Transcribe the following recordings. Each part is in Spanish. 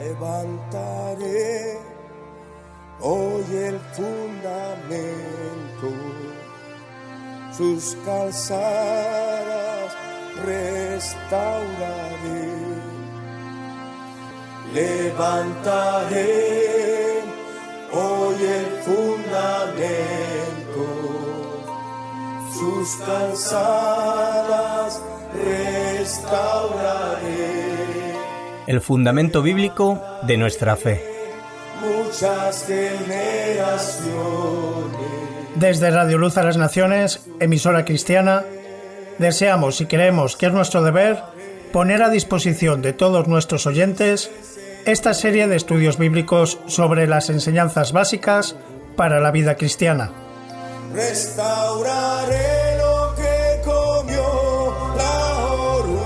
Levantaré hoy el fundamento, sus calzadas restauraré. Levantaré hoy el fundamento, sus calzadas restauraré. El fundamento bíblico de nuestra fe. Muchas generaciones. Desde Radio Luz a las Naciones, emisora cristiana, deseamos y creemos que es nuestro deber poner a disposición de todos nuestros oyentes esta serie de estudios bíblicos sobre las enseñanzas básicas para la vida cristiana. Restauraré lo que comió la oruga.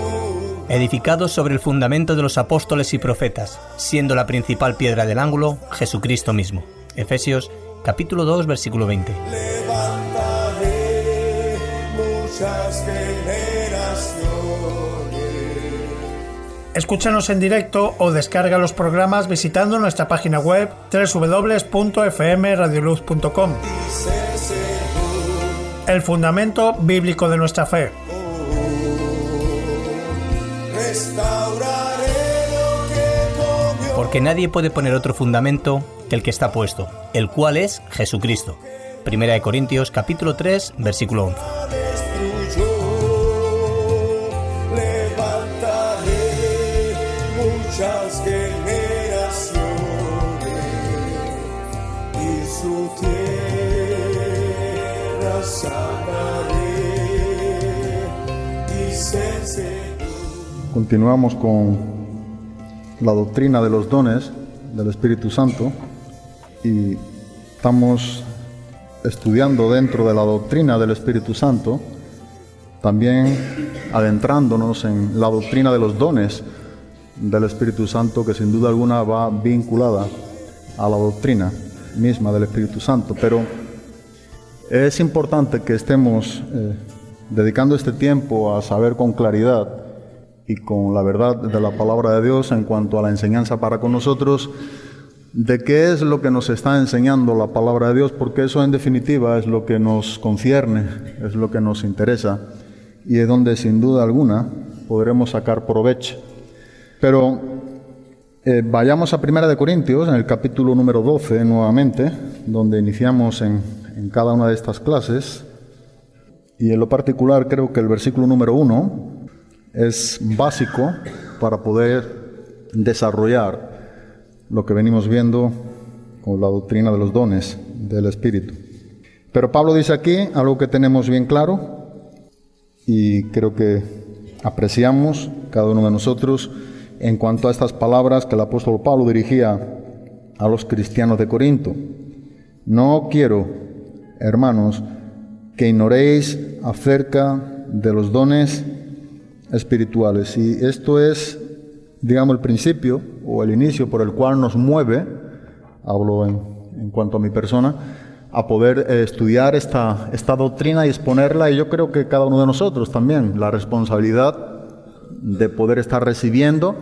Edificados sobre el fundamento de los apóstoles y profetas, siendo la principal piedra del ángulo Jesucristo mismo. Efesios capítulo 2, versículo 20. Levantaré muchas generaciones. Escúchanos en directo o descarga los programas visitando nuestra página web www.fmradioluz.com. El fundamento bíblico de nuestra fe. Porque nadie puede poner otro fundamento que el que está puesto, el cual es Jesucristo. Primera de Corintios capítulo 3, versículo 11. Muchas generaciones y su tierra sanaré, dice el Señor. Continuamos con la doctrina de los dones del Espíritu Santo y estamos estudiando dentro de la doctrina del Espíritu Santo, también adentrándonos en la doctrina de los dones del Espíritu Santo, que sin duda alguna va vinculada a la doctrina misma del Espíritu Santo. Pero es importante que estemos dedicando este tiempo a saber con claridad y con la verdad de la palabra de Dios en cuanto a la enseñanza para con nosotros, de qué es lo que nos está enseñando la palabra de Dios, porque eso en definitiva es lo que nos concierne, es lo que nos interesa y es donde sin duda alguna podremos sacar provecho. Pero vayamos a 1 Corintios, en el capítulo número 12 nuevamente, donde iniciamos en cada una de estas clases. Y en lo particular creo que el versículo número 1 es básico para poder desarrollar lo que venimos viendo con la doctrina de los dones del Espíritu. Pero Pablo dice aquí algo que tenemos bien claro y creo que apreciamos cada uno de nosotros en cuanto a estas palabras que el apóstol Pablo dirigía a los cristianos de Corinto. No quiero, hermanos, que ignoréis acerca de los dones espirituales. Y esto es, digamos, el principio o el inicio por el cual nos mueve, hablo en cuanto a mi persona, a poder estudiar esta doctrina y exponerla. Y yo creo que cada uno de nosotros también, la responsabilidad de poder estar recibiendo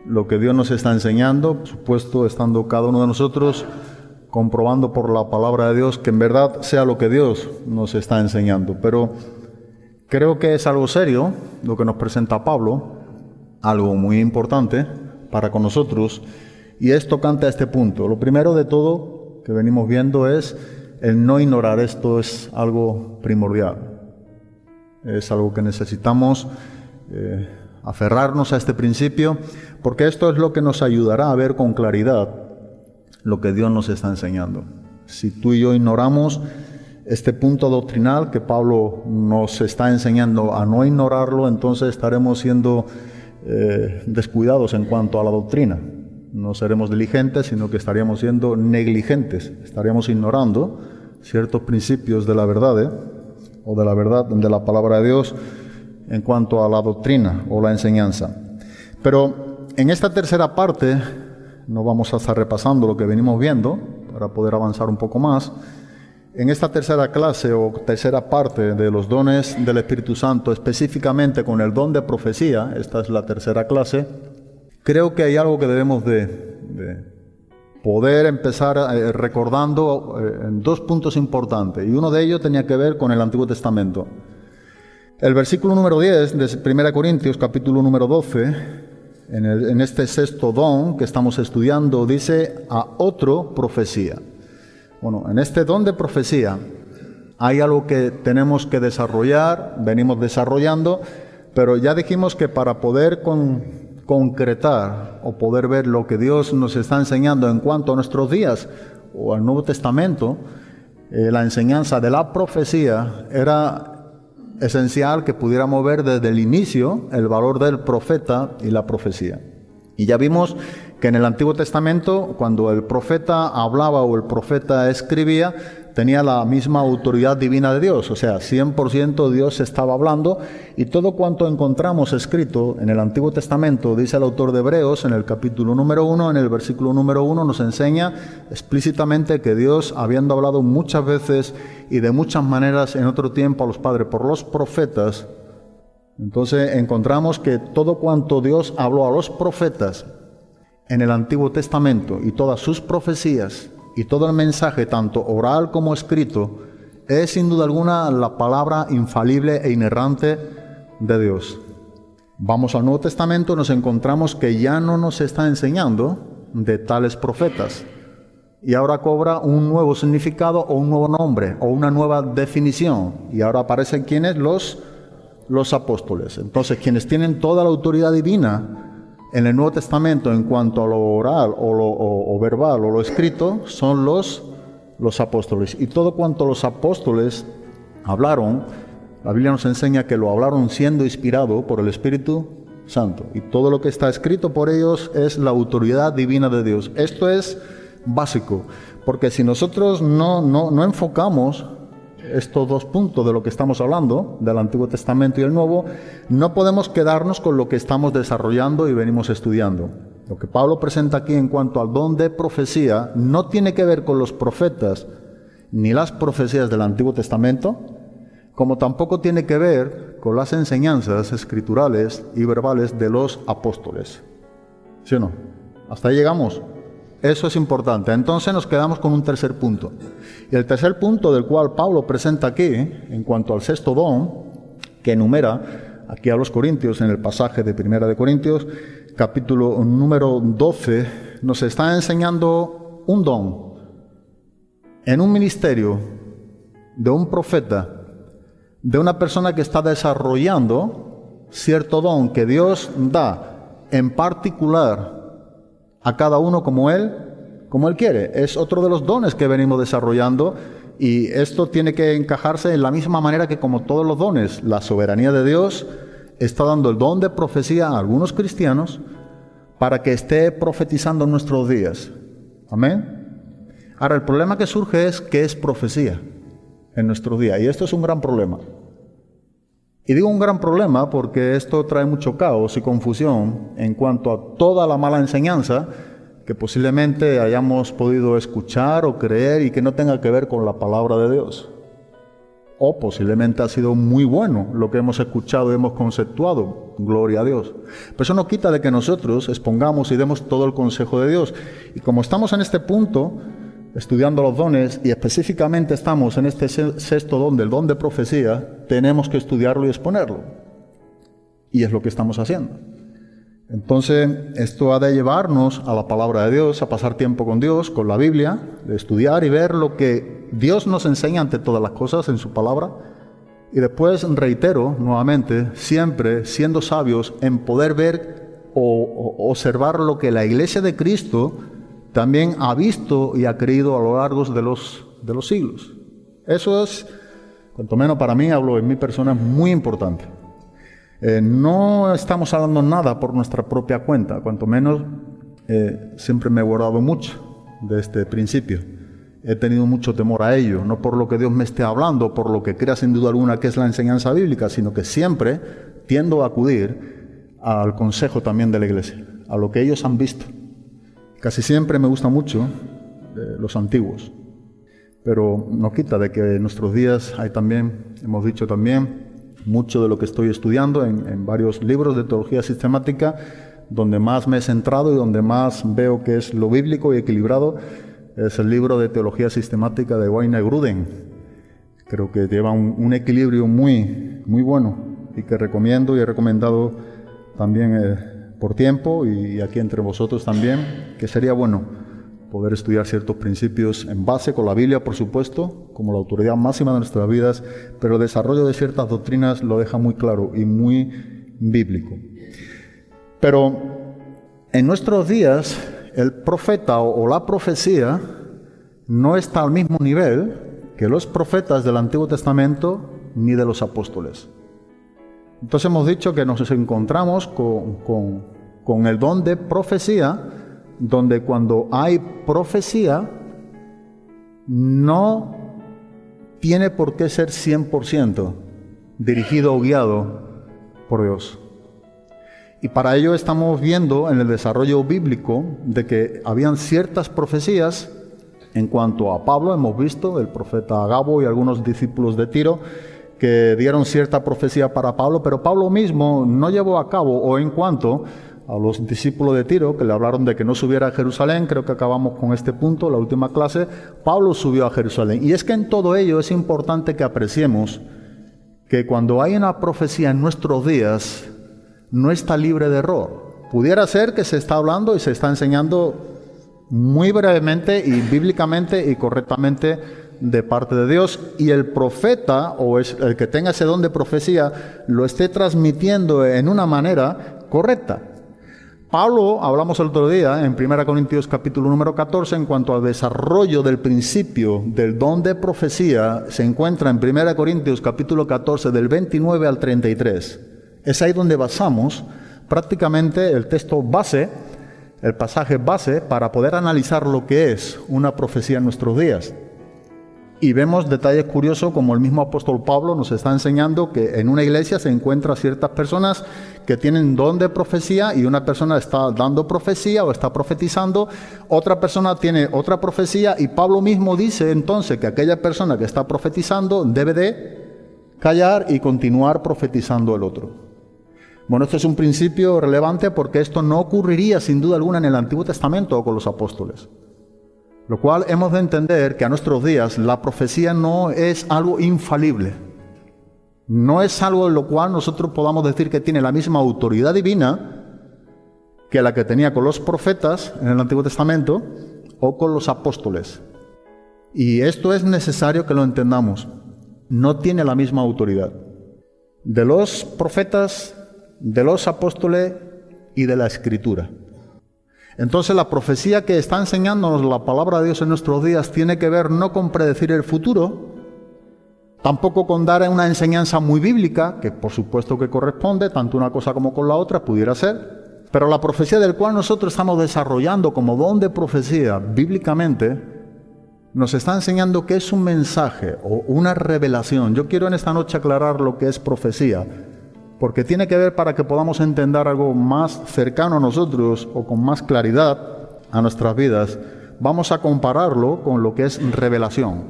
lo que Dios nos está enseñando, por supuesto estando cada uno de nosotros comprobando por la palabra de Dios que en verdad sea lo que Dios nos está enseñando. Pero creo que es algo serio lo que nos presenta Pablo, algo muy importante para con nosotros, y es tocante a este punto. Lo primero de todo que venimos viendo es el no ignorar. Esto es algo primordial, es algo que necesitamos aferrarnos a este principio, porque esto es lo que nos ayudará a ver con claridad lo que Dios nos está enseñando. Si tú y yo ignoramos este punto doctrinal que Pablo nos está enseñando a no ignorarlo, entonces estaremos siendo descuidados en cuanto a la doctrina. No seremos diligentes, sino que estaríamos siendo negligentes, estaríamos ignorando ciertos principios de la verdad o de la verdad de la palabra de Dios en cuanto a la doctrina o la enseñanza. Pero en esta tercera parte, no vamos a estar repasando lo que venimos viendo para poder avanzar un poco más. En esta tercera clase o tercera parte de los dones del Espíritu Santo, específicamente con el don de profecía, esta es la tercera clase, creo que hay algo que debemos de poder empezar recordando en dos puntos importantes, y uno de ellos tenía que ver con el Antiguo Testamento. El versículo número 10 de 1 Corintios, capítulo número 12, en este sexto don que estamos estudiando, dice: a otro profecía. Bueno, en este don de profecía hay algo que tenemos que desarrollar, venimos desarrollando, pero ya dijimos que para poder concretar o poder ver lo que Dios nos está enseñando en cuanto a nuestros días o al Nuevo Testamento, la enseñanza de la profecía era esencial que pudiéramos ver desde el inicio el valor del profeta y la profecía. Y ya vimos que en el Antiguo Testamento, cuando el profeta hablaba o el profeta escribía, tenía la misma autoridad divina de Dios, o sea, 100% Dios estaba hablando, y todo cuanto encontramos escrito en el Antiguo Testamento, dice el autor de Hebreos en el capítulo número 1, en el versículo número 1, nos enseña explícitamente que Dios, habiendo hablado muchas veces y de muchas maneras en otro tiempo a los padres por los profetas, entonces encontramos que todo cuanto Dios habló a los profetas en el Antiguo Testamento y todas sus profecías y todo el mensaje, tanto oral como escrito, es sin duda alguna la palabra infalible e inerrante de Dios. Vamos al Nuevo Testamento y nos encontramos que ya no nos está enseñando de tales profetas. Y ahora cobra un nuevo significado o un nuevo nombre o una nueva definición. Y ahora aparecen ¿quiénes? Los apóstoles. Entonces, quienes tienen toda la autoridad divina en el Nuevo Testamento en cuanto a lo oral o verbal o lo escrito son los apóstoles. Y todo cuanto los apóstoles hablaron, la Biblia nos enseña que lo hablaron siendo inspirado por el Espíritu Santo. Y todo lo que está escrito por ellos es la autoridad divina de Dios. Esto es básico, porque si nosotros no enfocamos estos dos puntos de lo que estamos hablando, del Antiguo Testamento y el Nuevo, no podemos quedarnos con lo que estamos desarrollando y venimos estudiando. Lo que Pablo presenta aquí en cuanto al don de profecía no tiene que ver con los profetas ni las profecías del Antiguo Testamento, como tampoco tiene que ver con las enseñanzas escriturales y verbales de los apóstoles. ¿Sí o no? ¿Hasta ahí llegamos? Eso es importante. Entonces nos quedamos con un tercer punto. Y el tercer punto del cual Pablo presenta aquí, en cuanto al sexto don, que enumera aquí a los Corintios, en el pasaje de 1 de Corintios, capítulo número 12, nos está enseñando un don en un ministerio de un profeta, de una persona que está desarrollando cierto don que Dios da en particular a cada uno como Él quiere. Es otro de los dones que venimos desarrollando, y esto tiene que encajarse en la misma manera que como todos los dones. La soberanía de Dios está dando el don de profecía a algunos cristianos para que esté profetizando en nuestros días. Amén. Ahora, el problema que surge es ¿qué es profecía en nuestros días? Y esto es un gran problema. Y digo un gran problema porque esto trae mucho caos y confusión en cuanto a toda la mala enseñanza que posiblemente hayamos podido escuchar o creer y que no tenga que ver con la palabra de Dios. O posiblemente ha sido muy bueno lo que hemos escuchado y hemos conceptuado. Gloria a Dios. Pero eso no quita de que nosotros expongamos y demos todo el consejo de Dios. Y como estamos en este punto, estudiando los dones, y específicamente estamos en este sexto don, del don de profecía, tenemos que estudiarlo y exponerlo. Y es lo que estamos haciendo. Entonces, esto ha de llevarnos a la palabra de Dios, a pasar tiempo con Dios, con la Biblia, de estudiar y ver lo que Dios nos enseña ante todas las cosas en su palabra. Y después, reitero nuevamente, siempre siendo sabios en poder ver o observar lo que la Iglesia de Cristo también ha visto y ha creído a lo largo de los siglos. Eso es, cuanto menos para mí, hablo en mi persona, muy importante. No estamos hablando nada por nuestra propia cuenta, cuanto menos siempre me he guardado mucho de este principio. He tenido mucho temor a ello, no por lo que Dios me esté hablando, por lo que crea sin duda alguna que es la enseñanza bíblica, sino que siempre tiendo a acudir al consejo también de la Iglesia, a lo que ellos han visto. Casi siempre me gusta mucho los antiguos, pero no quita de que en nuestros días hay también, hemos dicho también, mucho de lo que estoy estudiando en varios libros de teología sistemática, donde más me he centrado y donde más veo que es lo bíblico y equilibrado, es el libro de Teología Sistemática de Wayne Grudem. Creo que lleva un equilibrio muy bueno y que recomiendo y he recomendado también por tiempo y aquí entre vosotros también, que sería bueno poder estudiar ciertos principios en base con la Biblia, por supuesto, como la autoridad máxima de nuestras vidas, pero el desarrollo de ciertas doctrinas lo deja muy claro y muy bíblico. Pero en nuestros días el profeta o la profecía no está al mismo nivel que los profetas del Antiguo Testamento ni de los apóstoles. Entonces hemos dicho que nos encontramos con el don de profecía, donde cuando hay profecía no tiene por qué ser 100% dirigido o guiado por Dios. Y para ello estamos viendo en el desarrollo bíblico de que habían ciertas profecías. En cuanto a Pablo, hemos visto el profeta Agabo y algunos discípulos de Tiro que dieron cierta profecía para Pablo, pero Pablo mismo no llevó a cabo, o en cuanto a los discípulos de Tiro, que le hablaron de que no subiera a Jerusalén, creo que acabamos con este punto, la última clase, Pablo subió a Jerusalén. Y es que en todo ello es importante que apreciemos que cuando hay una profecía en nuestros días, no está libre de error. Pudiera ser que se está hablando y se está enseñando muy brevemente y bíblicamente y correctamente de parte de Dios, y el profeta o el que tenga ese don de profecía lo esté transmitiendo en una manera correcta. Pablo, hablamos el otro día en 1 Corintios capítulo número 14, en cuanto al desarrollo del principio del don de profecía, se encuentra en 1 Corintios capítulo 14 del 29 al 33. Es ahí donde basamos prácticamente el texto base, el pasaje base, para poder analizar lo que es una profecía en nuestros días. Y vemos detalles curiosos como el mismo apóstol Pablo nos está enseñando que en una iglesia se encuentran ciertas personas que tienen don de profecía y una persona está dando profecía o está profetizando, otra persona tiene otra profecía y Pablo mismo dice entonces que aquella persona que está profetizando debe de callar y continuar profetizando el otro. Bueno, esto es un principio relevante porque esto no ocurriría sin duda alguna en el Antiguo Testamento o con los apóstoles. Lo cual hemos de entender que a nuestros días la profecía no es algo infalible. No es algo en lo cual nosotros podamos decir que tiene la misma autoridad divina que la que tenía con los profetas en el Antiguo Testamento o con los apóstoles. Y esto es necesario que lo entendamos. No tiene la misma autoridad. De los profetas, de los apóstoles y de la Escritura. Entonces la profecía que está enseñándonos la palabra de Dios en nuestros días tiene que ver no con predecir el futuro, tampoco con dar una enseñanza muy bíblica, que por supuesto que corresponde, tanto una cosa como con la otra pudiera ser, pero la profecía del cual nosotros estamos desarrollando como don de profecía bíblicamente, nos está enseñando que es un mensaje o una revelación. Yo quiero en esta noche aclarar lo que es profecía, porque tiene que ver para que podamos entender algo más cercano a nosotros o con más claridad a nuestras vidas. Vamos a compararlo con lo que es revelación.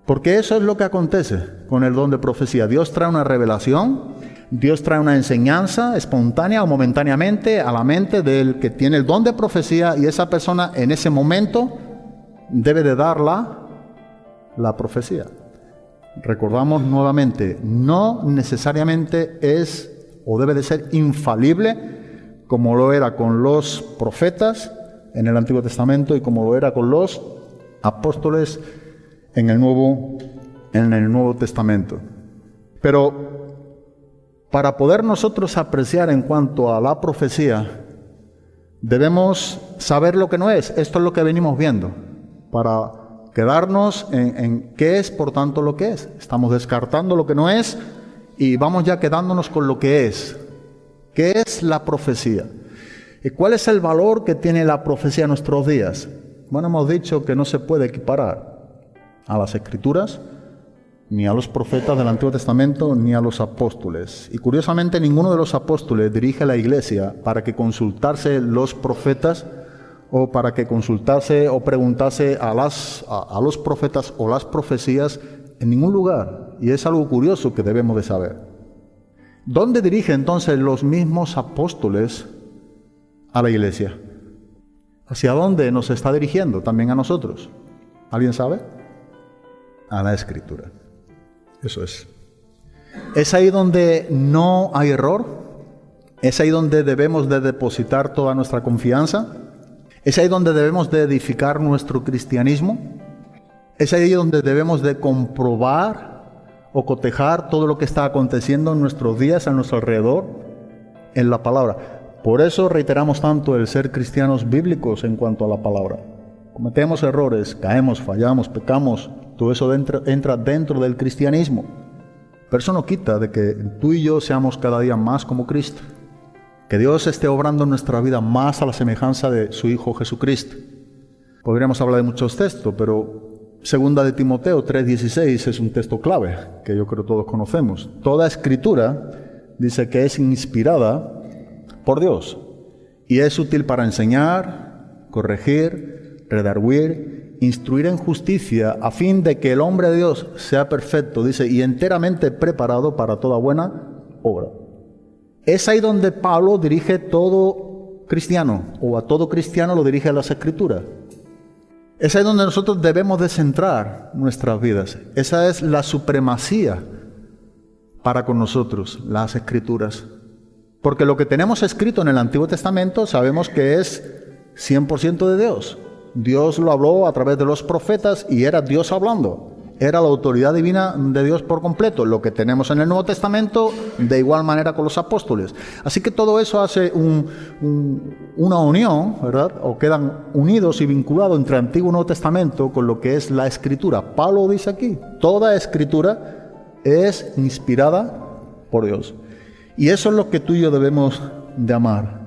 Porque eso es lo que acontece con el don de profecía. Dios trae una revelación, Dios trae una enseñanza espontánea o momentáneamente a la mente del que tiene el don de profecía y esa persona en ese momento debe de dar la profecía. Recordamos nuevamente, no necesariamente es o debe de ser infalible como lo era con los profetas en el Antiguo Testamento y como lo era con los apóstoles en el Nuevo Testamento. Pero para poder nosotros apreciar en cuanto a la profecía, debemos saber lo que no es. Esto es lo que venimos viendo, para quedarnos en qué es, por tanto, lo que es. Estamos descartando lo que no es y vamos ya quedándonos con lo que es. ¿Qué es la profecía? ¿Y cuál es el valor que tiene la profecía en nuestros días? Bueno, hemos dicho que no se puede equiparar a las Escrituras, ni a los profetas del Antiguo Testamento, ni a los apóstoles. Y curiosamente, ninguno de los apóstoles dirige a la iglesia para que consultase los profetas o para que consultase o preguntase a los profetas o las profecías en ningún lugar. Y es algo curioso que debemos de saber. ¿Dónde dirige entonces los mismos apóstoles a la iglesia? ¿Hacia dónde nos está dirigiendo? También a nosotros. ¿Alguien sabe? A la Escritura. Eso es. Es ahí donde no hay error. Es ahí donde debemos de depositar toda nuestra confianza. Es ahí donde debemos de edificar nuestro cristianismo. Es ahí donde debemos de comprobar o cotejar todo lo que está aconteciendo en nuestros días, a nuestro alrededor, en la palabra. Por eso reiteramos tanto el ser cristianos bíblicos en cuanto a la palabra. Cometemos errores, caemos, fallamos, pecamos, todo eso entra dentro del cristianismo. Pero eso no quita de que tú y yo seamos cada día más como Cristo. Que Dios esté obrando en nuestra vida más a la semejanza de su Hijo Jesucristo. Podríamos hablar de muchos textos, pero Segunda de Timoteo 3:16 es un texto clave, que yo creo todos conocemos. Toda escritura dice que es inspirada por Dios y es útil para enseñar, corregir, redarguir, instruir en justicia, a fin de que el hombre de Dios sea perfecto, dice, y enteramente preparado para toda buena obra. Es ahí donde Pablo dirige todo cristiano, o a todo cristiano lo dirige a las Escrituras. Es ahí donde nosotros debemos de centrar nuestras vidas. Esa es la supremacía para con nosotros, las Escrituras. Porque lo que tenemos escrito en el Antiguo Testamento sabemos que es 100% de Dios. Dios lo habló a través de los profetas y era Dios hablando. Era la autoridad divina de Dios por completo. Lo que tenemos en el Nuevo Testamento, de igual manera con los apóstoles. Así que todo eso hace una unión, ¿verdad? O quedan unidos y vinculados entre Antiguo y Nuevo Testamento con lo que es la Escritura. Pablo dice aquí, toda Escritura es inspirada por Dios. Y eso es lo que tú y yo debemos de amar.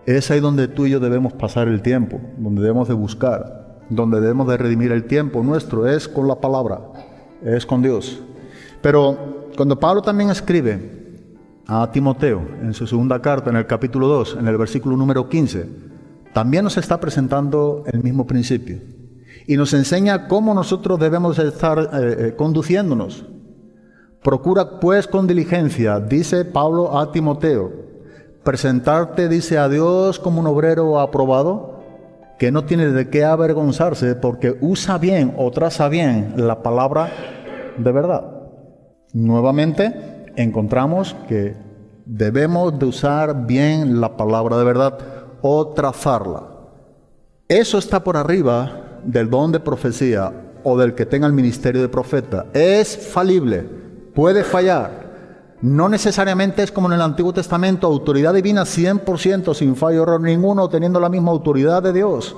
Es ahí donde tú y yo debemos pasar el tiempo, donde debemos de buscar. Donde debemos de redimir el tiempo nuestro es con la palabra, es con Dios. Pero cuando Pablo también escribe a Timoteo en su segunda carta, en el capítulo 2, en el versículo número 15, también nos está presentando el mismo principio y nos enseña cómo nosotros debemos estar conduciéndonos. Procura pues con diligencia, dice Pablo a Timoteo, presentarte, dice, a Dios como un obrero aprobado, que no tiene de qué avergonzarse porque usa bien o traza bien la palabra de verdad. Nuevamente encontramos que debemos de usar bien la palabra de verdad o trazarla. Eso está por arriba del don de profecía o del que tenga el ministerio de profeta. Es falible, puede fallar. No necesariamente es como en el Antiguo Testamento, autoridad divina 100% sin fallo, error ninguno, teniendo la misma autoridad de Dios.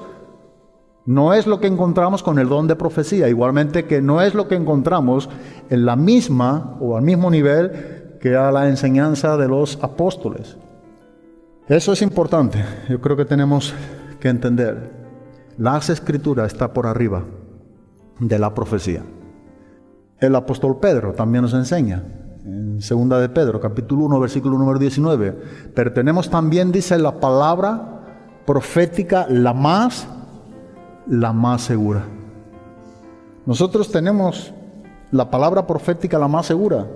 No es lo que encontramos con el don de profecía, igualmente que no es lo que encontramos en la misma o al mismo nivel que a la enseñanza de los apóstoles. Eso es importante, yo creo que tenemos que entender. Las Escrituras están por arriba de la profecía. El apóstol Pedro también nos enseña. En segunda de Pedro, capítulo 1, versículo número 19. Pero tenemos también, dice, la palabra profética la más segura. Nosotros tenemos la palabra profética la más segura.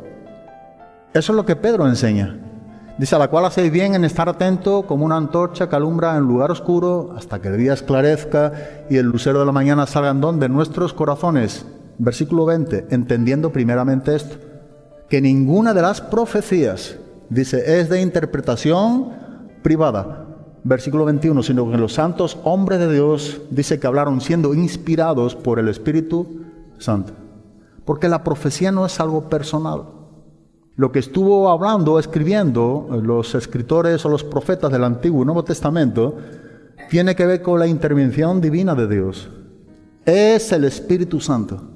Eso es lo que Pedro enseña. Dice, a la cual hacéis bien en estar atento como una antorcha que alumbra en lugar oscuro hasta que el día esclarezca y el lucero de la mañana salga en don de nuestros corazones. Versículo 20, entendiendo primeramente esto, que ninguna de las profecías, dice, es de interpretación privada. Versículo 21, sino que los santos hombres de Dios, dice que hablaron siendo inspirados por el Espíritu Santo. Porque la profecía no es algo personal. Lo que estuvo hablando, escribiendo los escritores o los profetas del Antiguo y Nuevo Testamento, tiene que ver con la intervención divina de Dios. Es el Espíritu Santo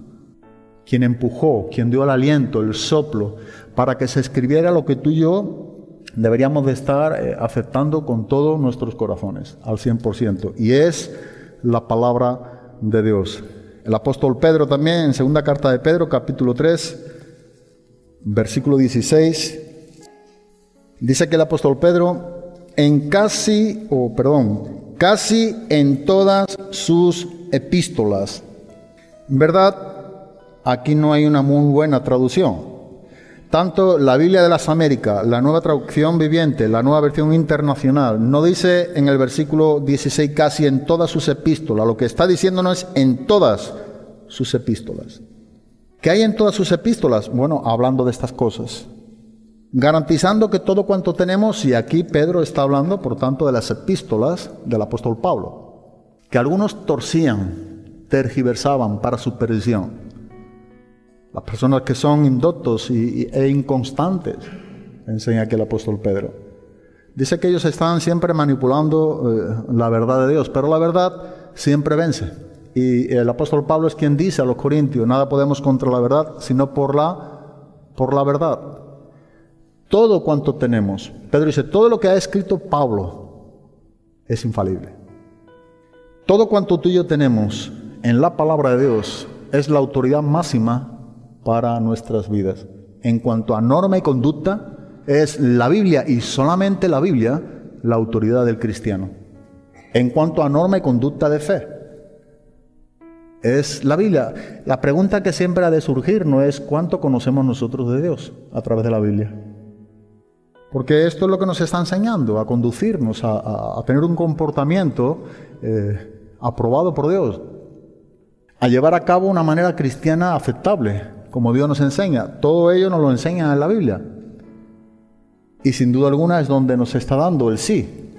quien empujó, quien dio el aliento, el soplo, para que se escribiera lo que tú y yo deberíamos de estar aceptando con todos nuestros corazones, al 100%. Y es la palabra de Dios. El apóstol Pedro también, en segunda carta de Pedro, capítulo 3, versículo 16, dice que el apóstol Pedro, casi en todas sus epístolas, ¿verdad? Aquí no hay una muy buena traducción, Tanto la Biblia de las Américas, la Nueva Traducción Viviente, la Nueva Versión Internacional, no dice en el versículo 16 casi en todas sus epístolas. Lo que está diciendo no es en todas sus epístolas. ¿Qué hay en todas sus epístolas? Bueno, hablando de estas cosas. Garantizando que todo cuanto tenemos, y aquí Pedro está hablando, por tanto, de las epístolas del apóstol Pablo, que algunos torcían, tergiversaban para su perdición. Las personas que son indoctos e inconstantes, enseña aquí el apóstol Pedro. Dice que ellos están siempre manipulando la verdad de Dios, pero la verdad siempre vence. Y el apóstol Pablo es quien dice a los corintios, nada podemos contra la verdad, sino por la verdad. Todo cuanto tenemos, Pedro dice, todo lo que ha escrito Pablo es infalible. Todo cuanto tú y yo tenemos en la palabra de Dios es la autoridad máxima para nuestras vidas. En cuanto a norma y conducta, es la Biblia y solamente la Biblia la autoridad del cristiano. En cuanto a norma y conducta de fe, es la Biblia. La pregunta que siempre ha de surgir no es cuánto conocemos nosotros de Dios a través de la Biblia. Porque esto es lo que nos está enseñando, a conducirnos, a tener un comportamiento aprobado por Dios, a llevar a cabo una manera cristiana aceptable, como Dios nos enseña. Todo ello nos lo enseña en la Biblia. Y sin duda alguna es donde nos está dando el sí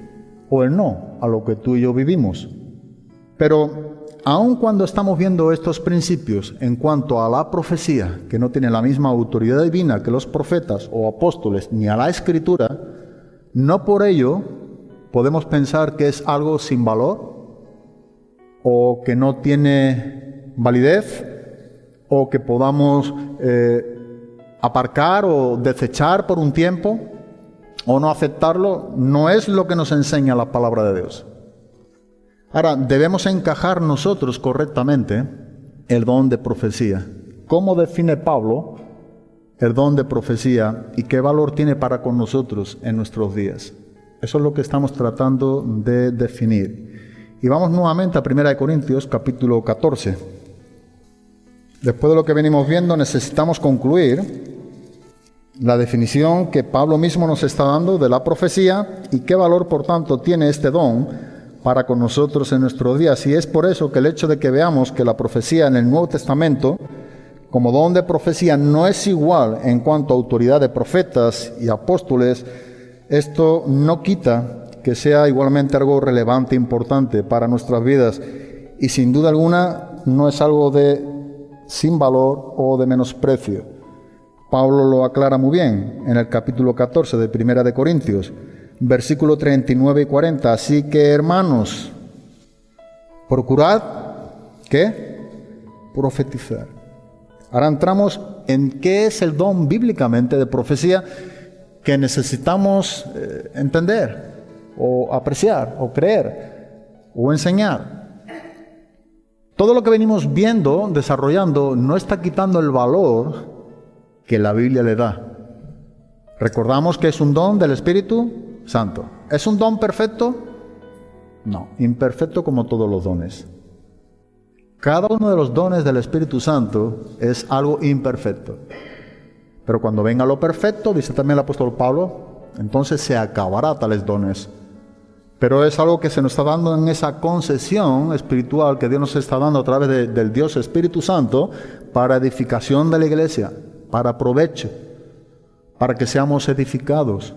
o el no a lo que tú y yo vivimos. Pero aun cuando estamos viendo estos principios en cuanto a la profecía, que no tiene la misma autoridad divina que los profetas o apóstoles, ni a la Escritura, no por ello podemos pensar que es algo sin valor o que no tiene validez, o que podamos aparcar o desechar por un tiempo, o no aceptarlo. No es lo que nos enseña la palabra de Dios. Ahora, debemos encajar nosotros correctamente el don de profecía. ¿Cómo define Pablo el don de profecía y qué valor tiene para con nosotros en nuestros días? Eso es lo que estamos tratando de definir. Y vamos nuevamente a 1 Corintios capítulo 14. Después de lo que venimos viendo, necesitamos concluir la definición que Pablo mismo nos está dando de la profecía y qué valor, por tanto, tiene este don para con nosotros en nuestros días. Y es por eso que el hecho de que veamos que la profecía en el Nuevo Testamento, como don de profecía, no es igual en cuanto a autoridad de profetas y apóstoles, esto no quita que sea igualmente algo relevante e importante para nuestras vidas. Y sin duda alguna no es algo de sin valor o de menosprecio. Pablo lo aclara muy bien en el capítulo 14 de 1 de Corintios, versículo 39 y 40. Así que, hermanos, procurad, ¿qué? Profetizar. Ahora entramos en qué es el don bíblicamente de profecía que necesitamos entender, o apreciar, o creer, o enseñar. Todo lo que venimos viendo, desarrollando, no está quitando el valor que la Biblia le da. Recordamos que es un don del Espíritu Santo. ¿Es un don perfecto? No, imperfecto como todos los dones. Cada uno de los dones del Espíritu Santo es algo imperfecto. Pero cuando venga lo perfecto, dice también el apóstol Pablo, entonces se acabará tales dones. Pero es algo que se nos está dando en esa concesión espiritual que Dios nos está dando a través del Dios Espíritu Santo para edificación de la iglesia, para provecho, para que seamos edificados.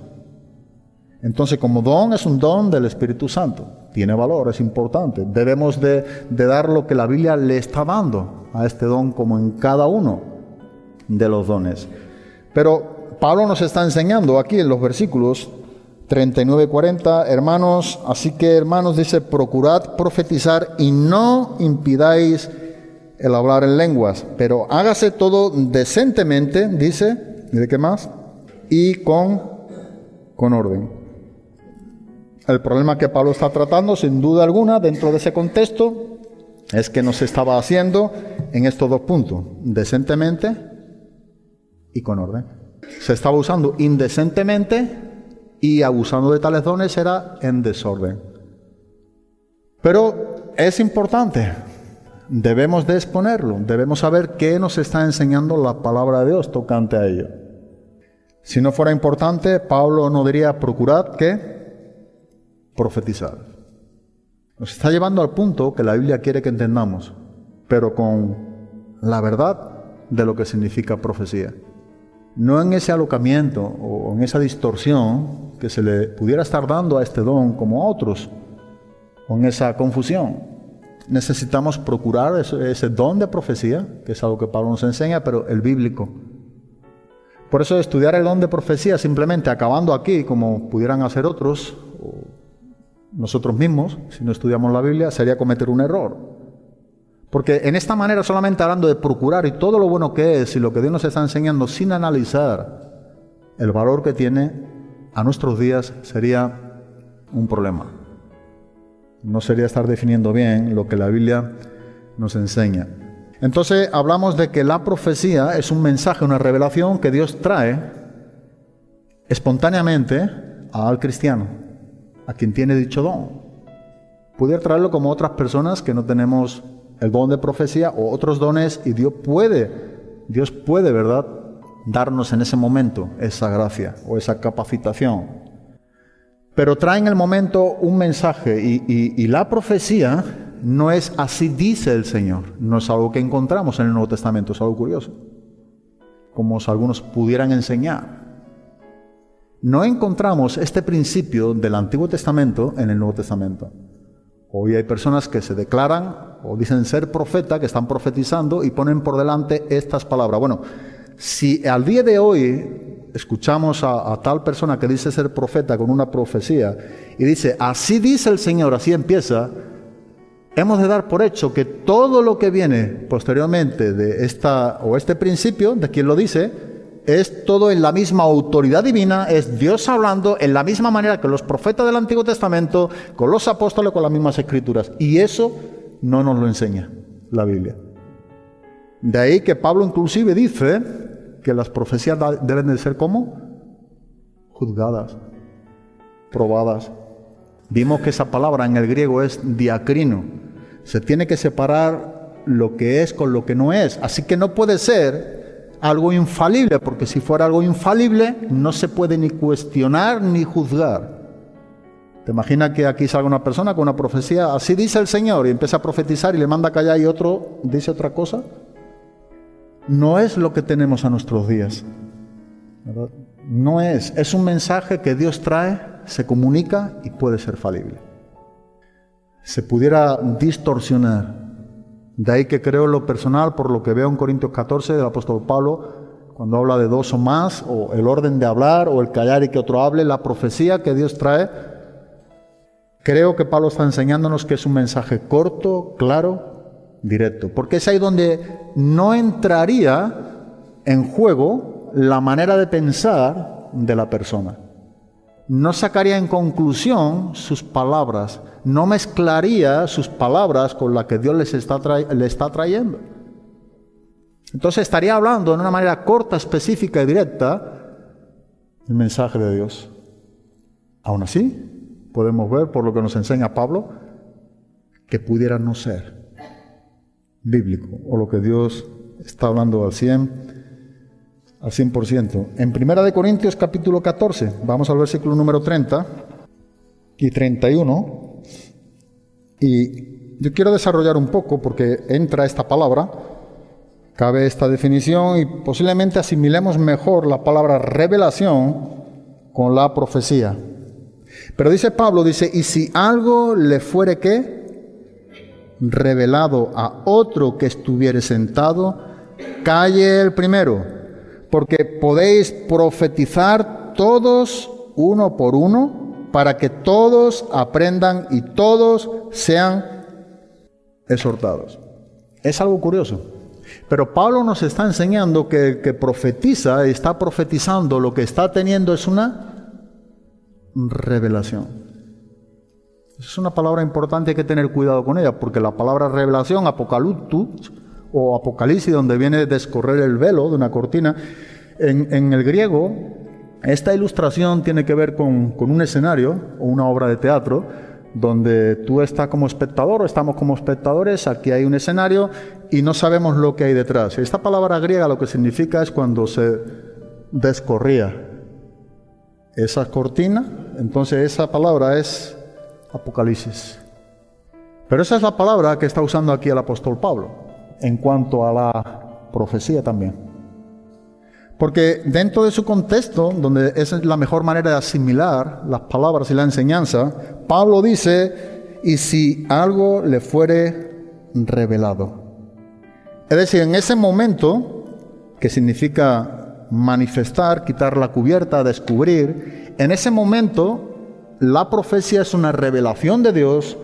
Entonces, como don, es un don del Espíritu Santo. Tiene valor, es importante. Debemos de dar lo que la Biblia le está dando a este don, como en cada uno de los dones. Pero Pablo nos está enseñando aquí en los versículos 39 y 40, hermanos, así que hermanos, dice, procurad profetizar y no impidáis el hablar en lenguas, pero hágase todo decentemente, dice, ¿y de qué más? Y con orden. El problema que Pablo está tratando, sin duda alguna, dentro de ese contexto, es que nos estaba haciendo en estos dos puntos, decentemente y con orden. Se estaba usando indecentemente y abusando de tales dones era en desorden. Pero es importante, debemos de exponerlo, debemos saber qué nos está enseñando la palabra de Dios tocante a ello. Si no fuera importante, Pablo no diría procurad ¿qué? Profetizar. Nos está llevando al punto que la Biblia quiere que entendamos, pero con la verdad de lo que significa profecía. No en ese alocamiento o en esa distorsión que se le pudiera estar dando a este don como a otros, o en esa confusión. Necesitamos procurar ese don de profecía, que es algo que Pablo nos enseña, pero el bíblico. Por eso estudiar el don de profecía simplemente acabando aquí, como pudieran hacer otros, o nosotros mismos, si no estudiamos la Biblia, sería cometer un error. Porque en esta manera, solamente hablando de procurar y todo lo bueno que es y lo que Dios nos está enseñando sin analizar el valor que tiene a nuestros días, sería un problema. No sería estar definiendo bien lo que la Biblia nos enseña. Entonces hablamos de que la profecía es un mensaje, una revelación que Dios trae espontáneamente al cristiano, a quien tiene dicho don. Pudiera traerlo como otras personas que no tenemos el don de profecía o otros dones, y Dios puede, ¿verdad?, darnos en ese momento esa gracia o esa capacitación. Pero trae en el momento un mensaje y la profecía no es así dice el Señor. No es algo que encontramos en el Nuevo Testamento, es algo curioso, como algunos pudieran enseñar. No encontramos este principio del Antiguo Testamento en el Nuevo Testamento. Hoy hay personas que se declaran o dicen ser profeta, que están profetizando y ponen por delante estas palabras. Bueno, si al día de hoy escuchamos a tal persona que dice ser profeta con una profecía y dice, así dice el Señor, así empieza, hemos de dar por hecho que todo lo que viene posteriormente de este principio, de quien lo dice, es todo en la misma autoridad divina, es Dios hablando en la misma manera que los profetas del Antiguo Testamento, con los apóstoles, con las mismas escrituras. Y eso no nos lo enseña la Biblia. De ahí que Pablo inclusive dice que las profecías deben de ser ¿cómo? Juzgadas, probadas. Vimos que esa palabra en el griego es diacrino. Se tiene que separar lo que es con lo que no es. Así que no puede ser algo infalible, porque si fuera algo infalible no se puede ni cuestionar ni juzgar. ¿Te imaginas que aquí salga una persona con una profecía, así dice el Señor, y empieza a profetizar y le manda a callar y otro dice otra cosa? No es lo que tenemos a nuestros días, ¿verdad? No es un mensaje que Dios trae, se comunica y puede ser falible. Se pudiera distorsionar. De ahí que creo en lo personal, por lo que veo en Corintios 14 del apóstol Pablo, cuando habla de dos o más, o el orden de hablar, o el callar y que otro hable, la profecía que Dios trae, creo que Pablo está enseñándonos que es un mensaje corto, claro, directo. Porque es ahí donde no entraría en juego la manera de pensar de la persona. No sacaría en conclusión sus palabras, no mezclaría sus palabras con las que Dios le está trayendo. Entonces estaría hablando de una manera corta, específica y directa el mensaje de Dios. Aún así, podemos ver por lo que nos enseña Pablo que pudiera no ser bíblico o lo que Dios está hablando al 100%. En 1 Corintios capítulo 14, vamos al versículo número 30 y 31, y yo quiero desarrollar un poco porque entra esta palabra, cabe esta definición y posiblemente asimilemos mejor la palabra revelación con la profecía. Pero dice Pablo, dice, y si algo le fuere ¿qué? Revelado a otro que estuviere sentado, calle el primero. Porque podéis profetizar todos uno por uno, para que todos aprendan y todos sean exhortados. Es algo curioso. Pero Pablo nos está enseñando que el que profetiza y está profetizando, lo que está teniendo es una revelación. Es una palabra importante, hay que tener cuidado con ella, porque la palabra revelación, apocaliptus, o apocalipsis, donde viene descorrer el velo de una cortina, en el griego, esta ilustración tiene que ver con un escenario o una obra de teatro, donde tú estás como espectador o estamos como espectadores, aquí hay un escenario y no sabemos lo que hay detrás. Esta palabra griega lo que significa es cuando se descorría esa cortina, entonces esa palabra es Apocalipsis. Pero esa es la palabra que está usando aquí el apóstol Pablo, en cuanto a la profecía también. Porque dentro de su contexto, donde es la mejor manera de asimilar las palabras y la enseñanza, Pablo dice, y si algo le fuere revelado. Es decir, en ese momento, que significa manifestar, quitar la cubierta, descubrir, en ese momento la profecía es una revelación de Dios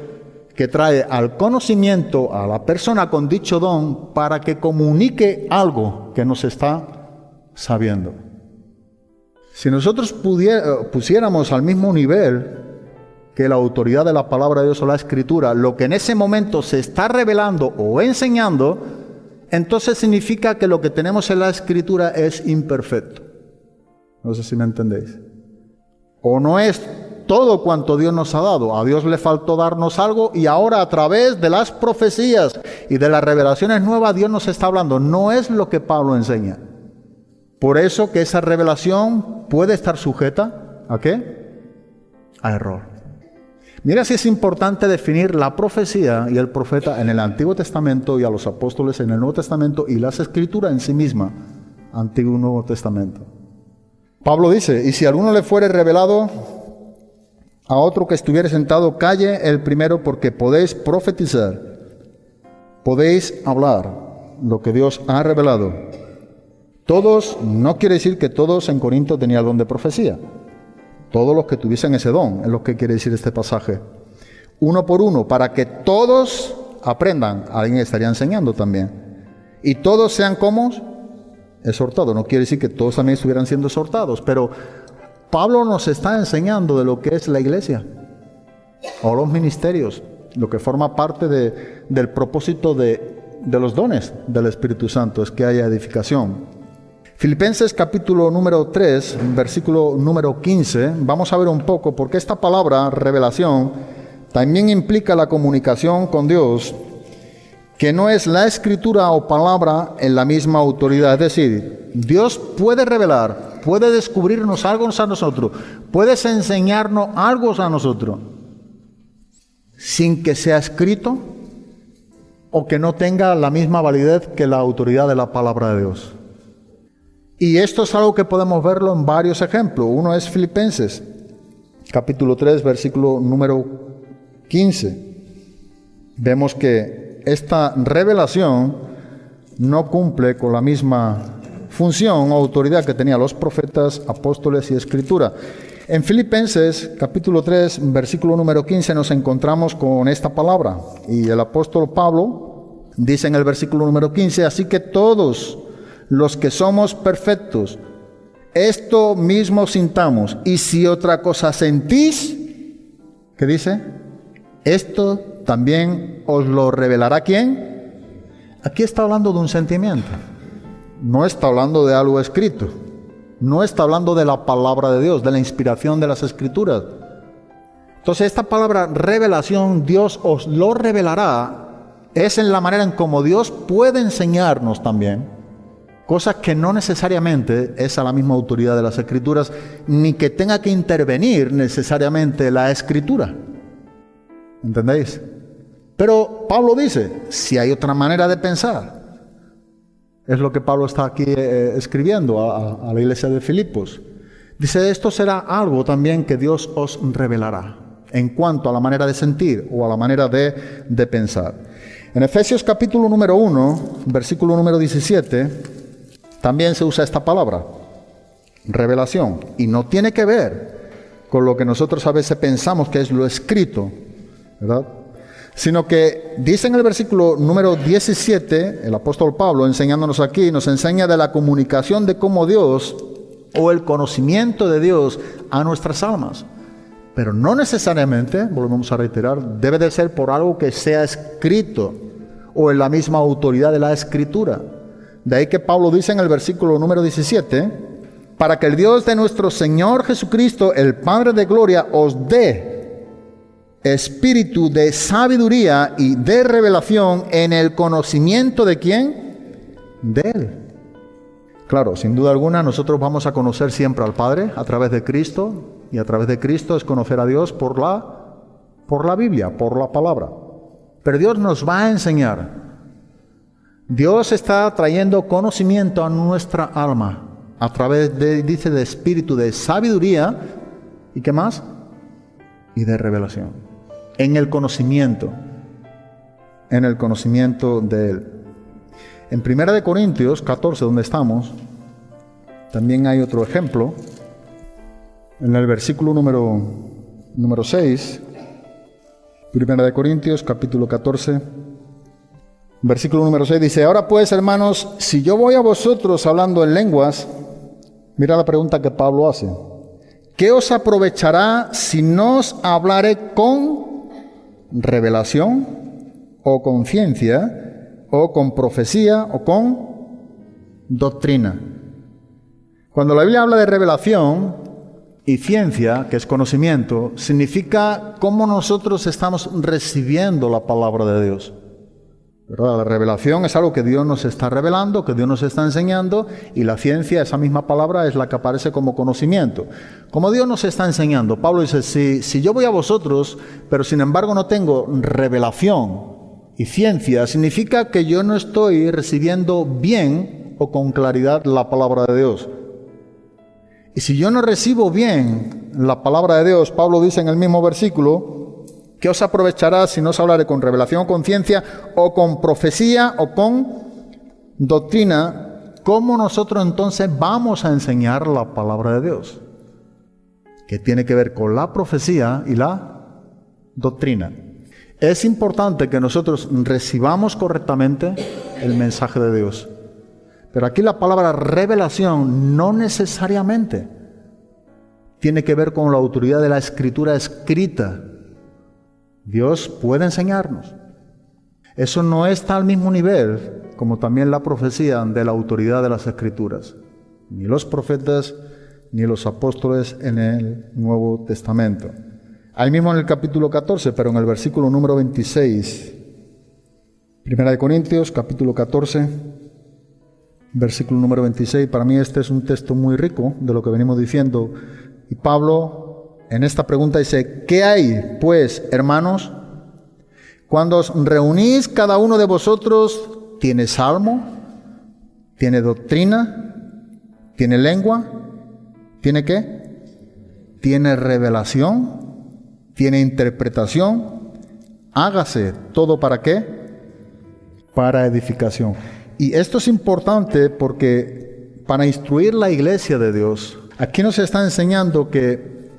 que trae al conocimiento a la persona con dicho don para que comunique algo que nos está sabiendo. Si nosotros pusiéramos al mismo nivel que la autoridad de la palabra de Dios o la Escritura, lo que en ese momento se está revelando o enseñando, entonces significa que lo que tenemos en la Escritura es imperfecto. No sé si me entendéis. O no es todo cuanto Dios nos ha dado. A Dios le faltó darnos algo y ahora a través de las profecías y de las revelaciones nuevas Dios nos está hablando. No es lo que Pablo enseña. Por eso que esa revelación puede estar sujeta ¿a qué? A error. Mira si es importante definir la profecía y el profeta en el Antiguo Testamento y a los apóstoles en el Nuevo Testamento y las Escrituras en sí misma, Antiguo y Nuevo Testamento. Pablo dice, y si a alguno le fuere revelado a otro que estuviere sentado, calle el primero, porque podéis profetizar, podéis hablar lo que Dios ha revelado. Todos, no quiere decir que todos en Corinto tenían el don de profecía. Todos los que tuviesen ese don, es lo que quiere decir este pasaje. Uno por uno, para que todos aprendan. Alguien estaría enseñando también. Y todos sean como exhortados. No quiere decir que todos también estuvieran siendo exhortados, pero Pablo nos está enseñando de lo que es la iglesia o los ministerios, lo que forma parte del propósito de los dones del Espíritu Santo, es que haya edificación. Filipenses capítulo número 3, versículo número 15, vamos a ver un poco, porque esta palabra, revelación, también implica la comunicación con Dios, que no es la escritura o palabra en la misma autoridad. Es decir, Dios puede revelar, puede descubrirnos algo a nosotros, puede enseñarnos algo a nosotros, sin que sea escrito o que no tenga la misma validez que la autoridad de la palabra de Dios. Y esto es algo que podemos verlo en varios ejemplos. Uno es Filipenses, capítulo 3, versículo número 15. Vemos que esta revelación no cumple con la misma función o autoridad que tenían los profetas, apóstoles y escritura. En Filipenses, capítulo 3, versículo número 15, nos encontramos con esta palabra. Y el apóstol Pablo dice en el versículo número 15, así que todos los que somos perfectos, esto mismo sintamos, y si otra cosa sentís, ¿qué dice? Esto también os lo revelará ¿quién? Aquí está hablando de un sentimiento, no está hablando de algo escrito, no está hablando de la palabra de Dios, de la inspiración de las Escrituras. Entonces esta palabra revelación, Dios os lo revelará, es en la manera en cómo Dios puede enseñarnos también cosas que no necesariamente es a la misma autoridad de las Escrituras, ni que tenga que intervenir necesariamente la Escritura. ¿Entendéis? Pero Pablo dice, si hay otra manera de pensar, es lo que Pablo está aquí escribiendo a la iglesia de Filipos. Dice, esto será algo también que Dios os revelará en cuanto a la manera de sentir o a la manera de pensar. En Efesios capítulo número 1, versículo número 17, también se usa esta palabra, revelación, y no tiene que ver con lo que nosotros a veces pensamos que es lo escrito, ¿verdad? Sino que dice en el versículo número 17, el apóstol Pablo enseñándonos aquí, nos enseña de la comunicación de cómo Dios o el conocimiento de Dios a nuestras almas. Pero no necesariamente, volvemos a reiterar, debe de ser por algo que sea escrito o en la misma autoridad de la Escritura. De ahí que Pablo dice en el versículo número 17, para que el Dios de nuestro Señor Jesucristo, el Padre de gloria, os dé espíritu de sabiduría y de revelación en el conocimiento de ¿quién? De Él. Claro, sin duda alguna nosotros vamos a conocer siempre al Padre a través de Cristo, y a través de Cristo es conocer a Dios por la Biblia, por la palabra. Pero Dios nos va a enseñar. Dios está trayendo conocimiento a nuestra alma a través de espíritu de sabiduría, ¿y qué más? Y de revelación. En el conocimiento de Él. En 1 Corintios 14, donde estamos, también hay otro ejemplo. En el versículo número 6, 1 Corintios capítulo 14, versículo número 6 dice: ahora pues, hermanos, si yo voy a vosotros hablando en lenguas, mira la pregunta que Pablo hace. ¿Qué os aprovechará si no os hablaré con revelación, o con ciencia, o con profecía, o con doctrina? Cuando la Biblia habla de revelación y ciencia, que es conocimiento, significa cómo nosotros estamos recibiendo la palabra de Dios. ¿Verdad? La revelación es algo que Dios nos está revelando, que Dios nos está enseñando, y la ciencia, esa misma palabra, es la que aparece como conocimiento. Como Dios nos está enseñando, Pablo dice, si yo voy a vosotros, pero sin embargo no tengo revelación y ciencia, significa que yo no estoy recibiendo bien o con claridad la palabra de Dios. Y si yo no recibo bien la palabra de Dios, Pablo dice en el mismo versículo, ¿qué os aprovechará si no os hablaré con revelación o con ciencia, o con profecía, o con doctrina? ¿Cómo nosotros entonces vamos a enseñar la palabra de Dios? Que tiene que ver con la profecía y la doctrina. Es importante que nosotros recibamos correctamente el mensaje de Dios. Pero aquí la palabra revelación no necesariamente tiene que ver con la autoridad de la escritura escrita. Dios puede enseñarnos. Eso no está al mismo nivel como también la profecía de la autoridad de las escrituras. Ni los profetas ni los apóstoles en el Nuevo Testamento. Ahí mismo en el capítulo 14, pero en el versículo número 26. 1 Corintios, capítulo 14, versículo número 26. Para mí este es un texto muy rico de lo que venimos diciendo. Y Pablo en esta pregunta dice: ¿qué hay, pues, hermanos? Cuando os reunís, cada uno de vosotros tiene salmo, tiene doctrina, tiene lengua, ¿tiene qué? Tiene revelación, tiene interpretación. Hágase todo, ¿para qué? Para edificación. Y esto es importante porque para instruir la iglesia de Dios, aquí nos está enseñando que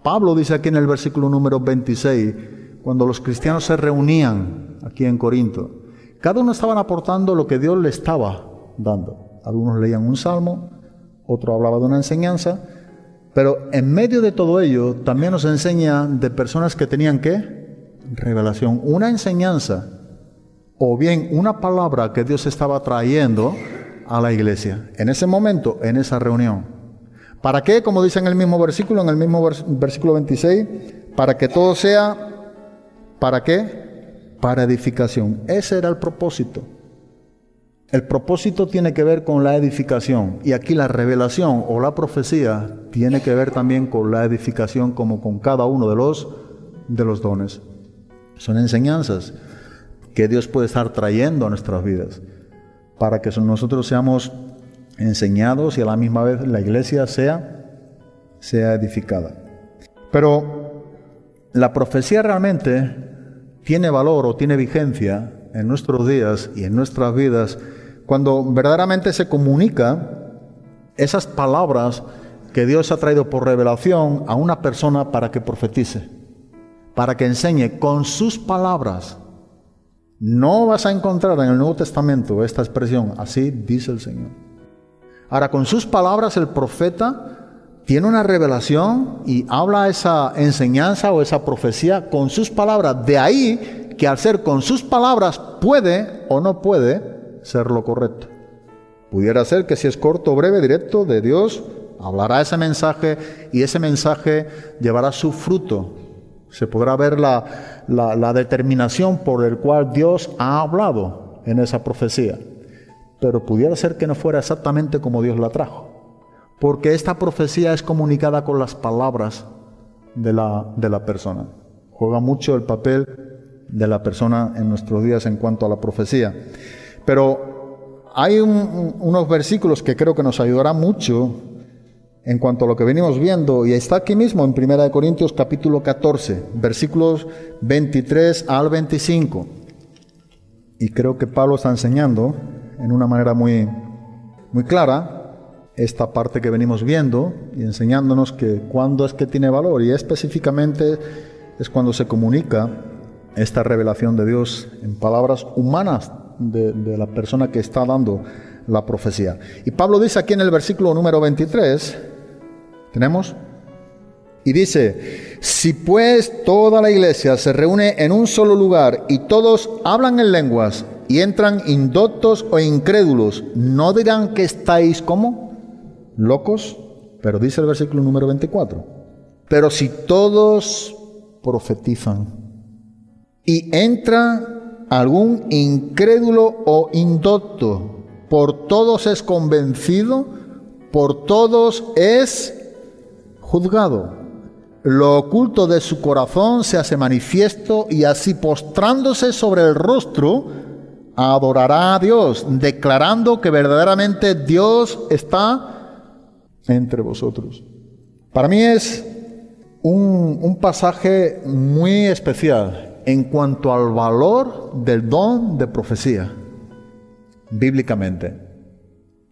Pablo dice aquí en el versículo número 26, cuando los cristianos se reunían aquí en Corinto, cada uno estaba aportando lo que Dios le estaba dando. Algunos leían un salmo, otro hablaba de una enseñanza, pero en medio de todo ello también nos enseña de personas que tenían ¿qué? Revelación, una enseñanza o bien una palabra que Dios estaba trayendo a la iglesia en ese momento, en esa reunión. ¿Para qué? Como dice en el mismo versículo, en el mismo versículo 26, para que todo sea, ¿para qué? Para edificación. Ese era el propósito. El propósito tiene que ver con la edificación. Y aquí la revelación o la profecía tiene que ver también con la edificación, como con cada uno de los dones. Son enseñanzas que Dios puede estar trayendo a nuestras vidas para que nosotros seamos enseñados y a la misma vez la iglesia sea edificada. Pero la profecía realmente tiene valor o tiene vigencia en nuestros días y en nuestras vidas cuando verdaderamente se comunica esas palabras que Dios ha traído por revelación a una persona para que profetice, para que enseñe con sus palabras. No vas a encontrar en el Nuevo Testamento esta expresión, así dice el Señor. Ahora, con sus palabras el profeta tiene una revelación y habla esa enseñanza o esa profecía con sus palabras. De ahí que al ser con sus palabras puede o no puede ser lo correcto. Pudiera ser que si es corto, breve, directo de Dios, hablará ese mensaje y ese mensaje llevará su fruto. Se podrá ver la determinación por el cual Dios ha hablado en esa profecía. pero pudiera ser que no fuera exactamente como Dios la trajo. Porque esta profecía es comunicada con las palabras de la persona. Juega mucho el papel de la persona en nuestros días en cuanto a la profecía. Pero hay unos versículos que creo que nos ayudarán mucho en cuanto a lo que venimos viendo, y está aquí mismo en 1 Corintios capítulo 14, versículos 23 al 25. Y creo que Pablo está enseñando en una manera muy, muy clara esta parte que venimos viendo y enseñándonos que cuándo es que tiene valor, y específicamente es cuando se comunica esta revelación de Dios en palabras humanas de la persona que está dando la profecía. Y Pablo dice aquí en el versículo número 23, ¿tenemos? Y dice: si pues toda la iglesia se reúne en un solo lugar y todos hablan en lenguas y entran indoctos o incrédulos, ¿no dirán que estáis como locos? Pero dice el versículo número 24: pero si todos profetizan y entra algún incrédulo o indocto, por todos es convencido, por todos es juzgado. Lo oculto de su corazón se hace manifiesto, y así postrándose sobre el rostro adorará a Dios, declarando que verdaderamente Dios está entre vosotros. Para mí es un pasaje muy especial en cuanto al valor del don de profecía, bíblicamente.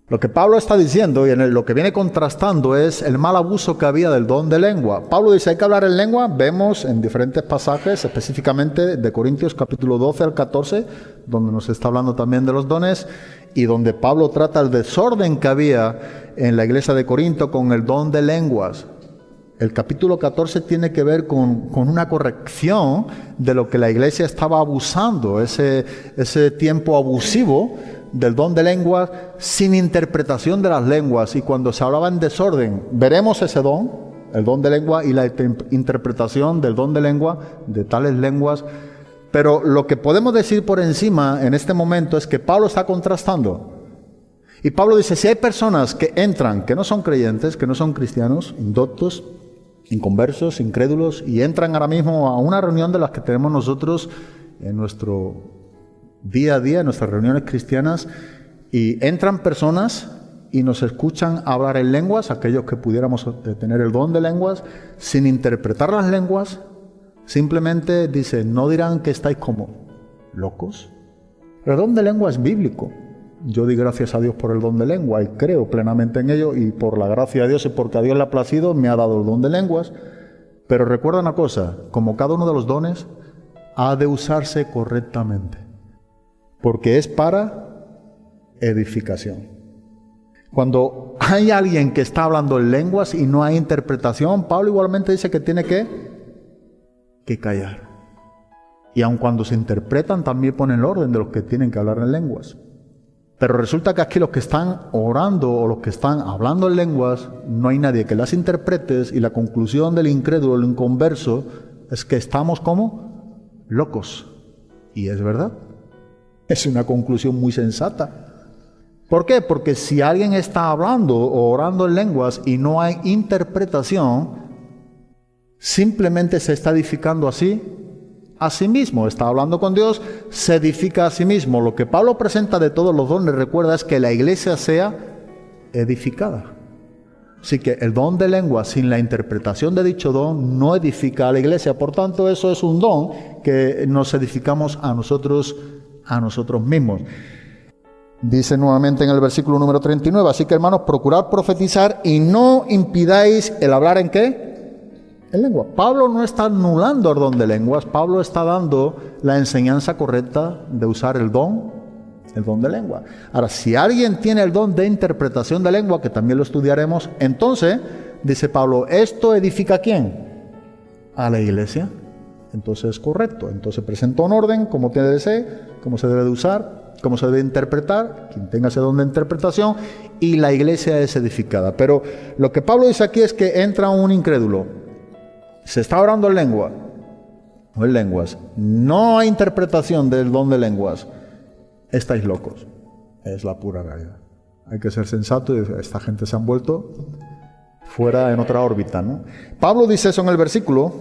Lo que Pablo está diciendo y lo que viene contrastando es el mal abuso que había del don de lengua. Pablo dice: hay que hablar en lengua. Vemos en diferentes pasajes, específicamente de Corintios capítulo 12 al 14, donde nos está hablando también de los dones, y donde Pablo trata el desorden que había en la iglesia de Corinto con el don de lenguas. El capítulo 14 tiene que ver con una corrección de lo que la iglesia estaba abusando, ese tiempo abusivo del don de lenguas sin interpretación de las lenguas. Y cuando se hablaba en desorden, veremos ese don, el don de lengua y la interpretación del don de lengua, de tales lenguas. Pero lo que podemos decir por encima en este momento es que Pablo está contrastando. Y Pablo dice: si hay personas que entran, que no son creyentes, que no son cristianos, indoctos, inconversos, incrédulos, y entran ahora mismo a una reunión de las que tenemos nosotros en nuestro día a día, en nuestras reuniones cristianas, y entran personas y nos escuchan hablar en lenguas, aquellos que pudiéramos tener el don de lenguas, sin interpretar las lenguas, simplemente dice: no dirán que estáis como locos. El don de lengua es bíblico. Yo doy gracias a Dios por el don de lengua y creo plenamente en ello, y por la gracia de Dios y porque a Dios le ha placido me ha dado el don de lenguas. Pero recuerda una cosa: como cada uno de los dones ha de usarse correctamente, porque es para edificación. Cuando hay alguien que está hablando en lenguas y no hay interpretación, Pablo igualmente dice que tiene que callar. Y aun cuando se interpretan, también pone el orden de los que tienen que hablar en lenguas. Pero resulta que aquí los que están orando o los que están hablando en lenguas, no hay nadie que las interprete, y la conclusión del incrédulo, el inconverso, es que estamos como locos. Y es verdad. Es una conclusión muy sensata. ¿Por qué? Porque si alguien está hablando o orando en lenguas y no hay interpretación, simplemente se está edificando así a sí mismo. Está hablando con Dios, se edifica a sí mismo. Lo que Pablo presenta de todos los dones, recuerda, es que la iglesia sea edificada. Así que el don de lengua sin la interpretación de dicho don no edifica a la iglesia. Por tanto, eso es un don que nos edificamos a nosotros mismos. Dice nuevamente en el versículo número 39: así que, hermanos, procurad profetizar y no impidáis el hablar ¿en qué? En lengua. Pablo no está anulando el don de lenguas. Pablo está dando la enseñanza correcta de usar el don de lengua. Ahora, si alguien tiene el don de interpretación de lengua, que también lo estudiaremos, entonces, dice Pablo, ¿esto edifica a quién? A la iglesia. Entonces es correcto. Entonces presenta un orden, como tiene de ser, cómo se debe de usar, cómo se debe interpretar, quien tenga ese don de interpretación, y la iglesia es edificada. Pero lo que Pablo dice aquí es que entra un incrédulo, se está orando en lengua o en lenguas, no hay interpretación del don de lenguas, estáis locos. es la pura realidad. Hay que ser sensato y esta gente se han vuelto fuera en otra órbita, ¿no? Pablo dice eso en el versículo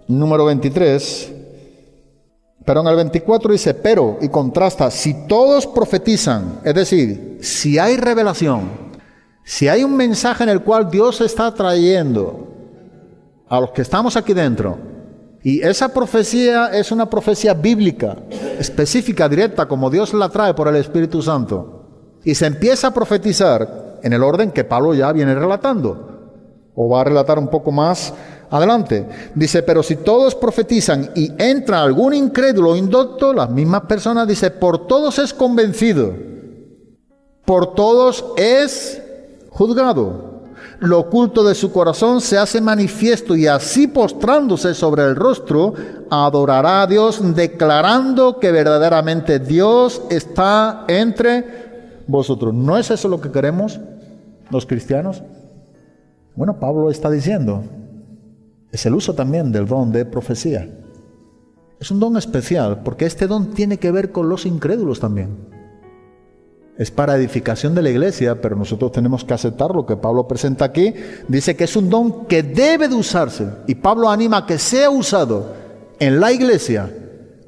número 23, pero en el 24 dice, pero, y contrasta, si todos profetizan, es decir, si hay revelación, si hay un mensaje en el cual Dios está trayendo a los que estamos aquí dentro, y esa profecía es una profecía bíblica, específica, directa, como Dios la trae por el Espíritu Santo, y se empieza a profetizar en el orden que Pablo ya viene relatando, o va a relatar un poco más adelante. Dice, pero si todos profetizan y entra algún incrédulo o indocto, las mismas personas, dice, por todos es convencido, por todos es juzgado. Lo oculto de su corazón se hace manifiesto y así postrándose sobre el rostro, adorará a Dios, declarando que verdaderamente Dios está entre vosotros. ¿No es eso lo que queremos los cristianos? Bueno, Pablo está diciendo, es el uso también del don de profecía. Es un don especial, porque este don tiene que ver con los incrédulos también. Es para edificación de la iglesia, pero nosotros tenemos que aceptar lo que Pablo presenta aquí. Dice que es un don que debe de usarse, y Pablo anima a que sea usado en la iglesia,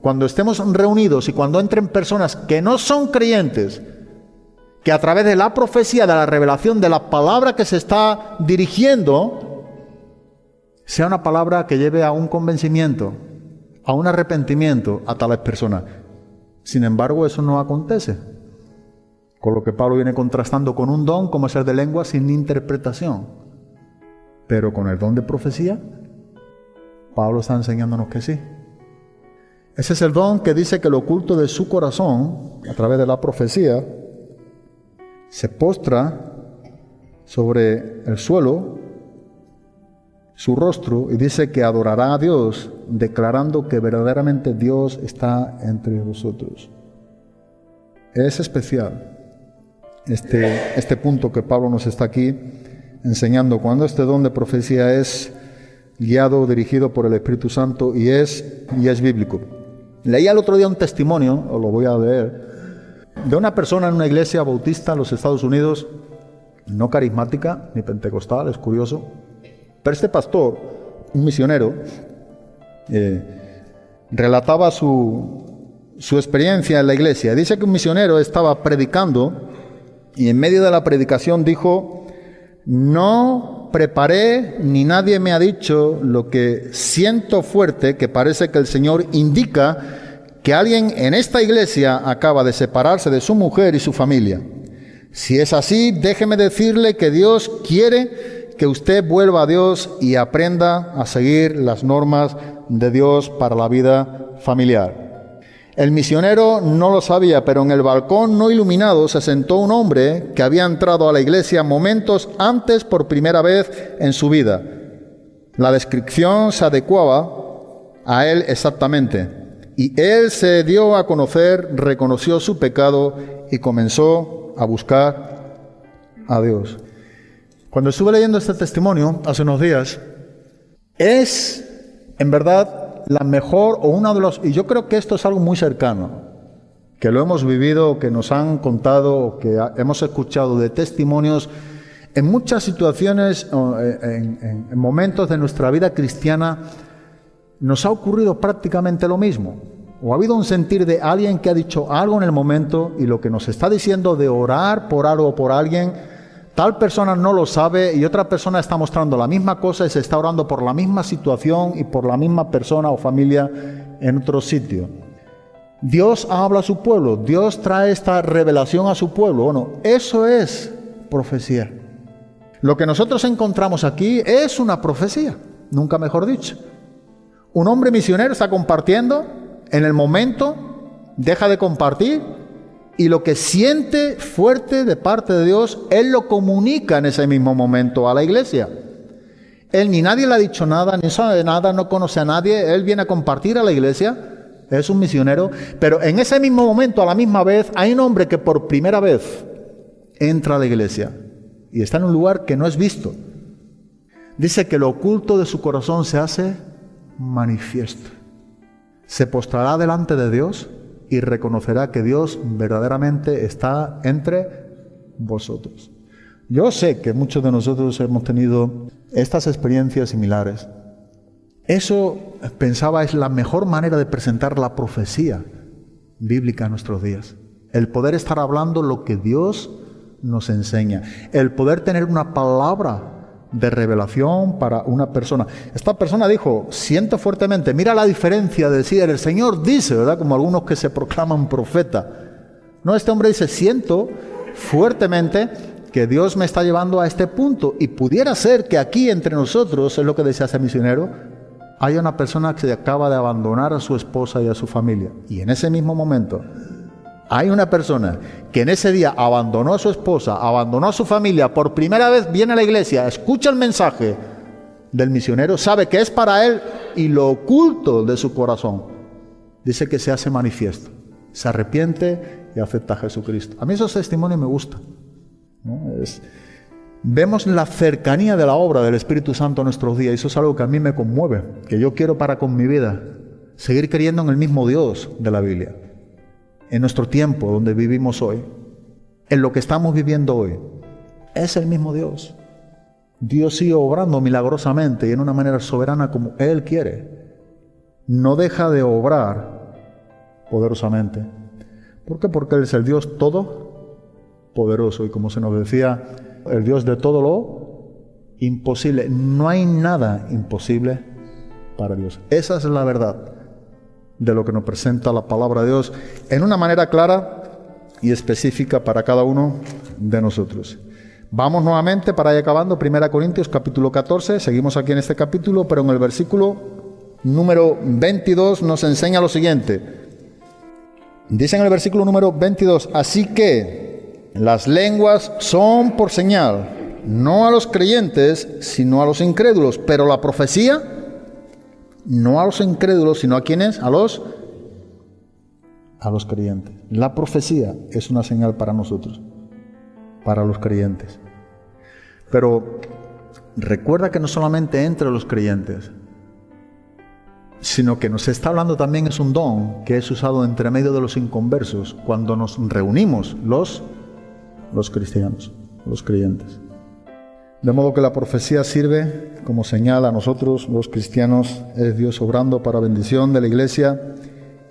cuando estemos reunidos y cuando entren personas que no son creyentes, que a través de la profecía, de la revelación, de la palabra que se está dirigiendo, sea una palabra que lleve a un convencimiento, a un arrepentimiento a tales personas. Sin embargo, eso no acontece. Con lo que Pablo viene contrastando con un don como es el de lengua sin interpretación. Pero con el don de profecía, Pablo está enseñándonos que sí. Ese es el don que dice que lo oculto de su corazón, a través de la profecía, se postra sobre el suelo, su rostro, y dice que adorará a Dios, declarando que verdaderamente Dios está entre vosotros. Es especial este punto que Pablo nos está aquí enseñando, cuando este don de profecía es guiado, dirigido por el Espíritu Santo y es bíblico. Leí el otro día un testimonio, os lo voy a leer, de una persona en una iglesia bautista en los Estados Unidos, no carismática ni pentecostal, es curioso, pero este pastor, un misionero, relataba su experiencia en la iglesia. Dice que un misionero estaba predicando y en medio de la predicación dijo, no preparé ni nadie me ha dicho lo que siento fuerte, que parece que el Señor indica que alguien en esta iglesia acaba de separarse de su mujer y su familia. Si es así, déjeme decirle que Dios quiere que usted vuelva a Dios y aprenda a seguir las normas de Dios para la vida familiar. El misionero no lo sabía, pero en el balcón no iluminado se sentó un hombre que había entrado a la iglesia momentos antes por primera vez en su vida. La descripción se adecuaba a él exactamente. Y él se dio a conocer, reconoció su pecado y comenzó a buscar a Dios. Cuando estuve leyendo este testimonio hace unos días, es en verdad la mejor o una de los, y yo creo que esto es algo muy cercano, que lo hemos vivido, que nos han contado, que hemos escuchado de testimonios en muchas situaciones, en momentos de nuestra vida cristiana, nos ha ocurrido prácticamente lo mismo. O ha habido un sentir de alguien que ha dicho algo en el momento y lo que nos está diciendo de orar por algo o por alguien, tal persona no lo sabe y otra persona está mostrando la misma cosa y se está orando por la misma situación y por la misma persona o familia en otro sitio. Dios habla a su pueblo, Dios trae esta revelación a su pueblo. Bueno, eso es profecía. Lo que nosotros encontramos aquí es una profecía, nunca mejor dicho. Un hombre misionero está compartiendo, en el momento deja de compartir, y lo que siente fuerte de parte de Dios, Él lo comunica en ese mismo momento a la iglesia. Él ni nadie le ha dicho nada, ni sabe nada, no conoce a nadie. Él viene a compartir a la iglesia, es un misionero. Pero en ese mismo momento, a la misma vez, hay un hombre que por primera vez entra a la iglesia y está en un lugar que no es visto. Dice que lo oculto de su corazón se hace manifiesto. Se postrará delante de Dios y reconocerá que Dios verdaderamente está entre vosotros. Yo sé que muchos de nosotros hemos tenido estas experiencias similares. Eso, pensaba, es la mejor manera de presentar la profecía bíblica en nuestros días. El poder estar hablando lo que Dios nos enseña. El poder tener una palabra de revelación para una persona. Esta persona dijo, siento fuertemente, mira la diferencia de decir, el Señor dice, ¿verdad? Como algunos que se proclaman profeta. No, este hombre dice, siento fuertemente que Dios me está llevando a este punto. Y pudiera ser que aquí entre nosotros, es lo que decía ese misionero, haya una persona que acaba de abandonar a su esposa y a su familia. Y en ese mismo momento hay una persona que en ese día abandonó a su esposa, abandonó a su familia, por primera vez viene a la iglesia, escucha el mensaje del misionero, sabe que es para él y lo oculto de su corazón, dice que se hace manifiesto, se arrepiente y acepta a Jesucristo. A mí esos testimonios me gustan, ¿no? Vemos la cercanía de la obra del Espíritu Santo en nuestros días y eso es algo que a mí me conmueve, que yo quiero para con mi vida, seguir creyendo en el mismo Dios de la Biblia. En nuestro tiempo, donde vivimos hoy, en lo que estamos viviendo hoy, es el mismo Dios. Dios sigue obrando milagrosamente y en una manera soberana como Él quiere. No deja de obrar poderosamente. ¿Por qué? Porque Él es el Dios todopoderoso y como se nos decía, el Dios de todo lo imposible. No hay nada imposible para Dios. Esa es la verdad de lo que nos presenta la palabra de Dios en una manera clara y específica para cada uno de nosotros. Vamos nuevamente para ir acabando, 1 Corintios capítulo 14, seguimos aquí en este capítulo, pero en el versículo número 22 nos enseña lo siguiente. Dice en el versículo número 22, así que las lenguas son por señal, no a los creyentes, sino a los incrédulos, pero la profecía no a los incrédulos, sino a quienes, a los creyentes. La profecía es una señal para nosotros, para los creyentes. Pero recuerda que no solamente entre los creyentes, sino que nos está hablando también es un don que es usado entre medio de los inconversos cuando nos reunimos los cristianos, los creyentes. De modo que la profecía sirve como señal a nosotros, los cristianos, es Dios obrando para bendición de la iglesia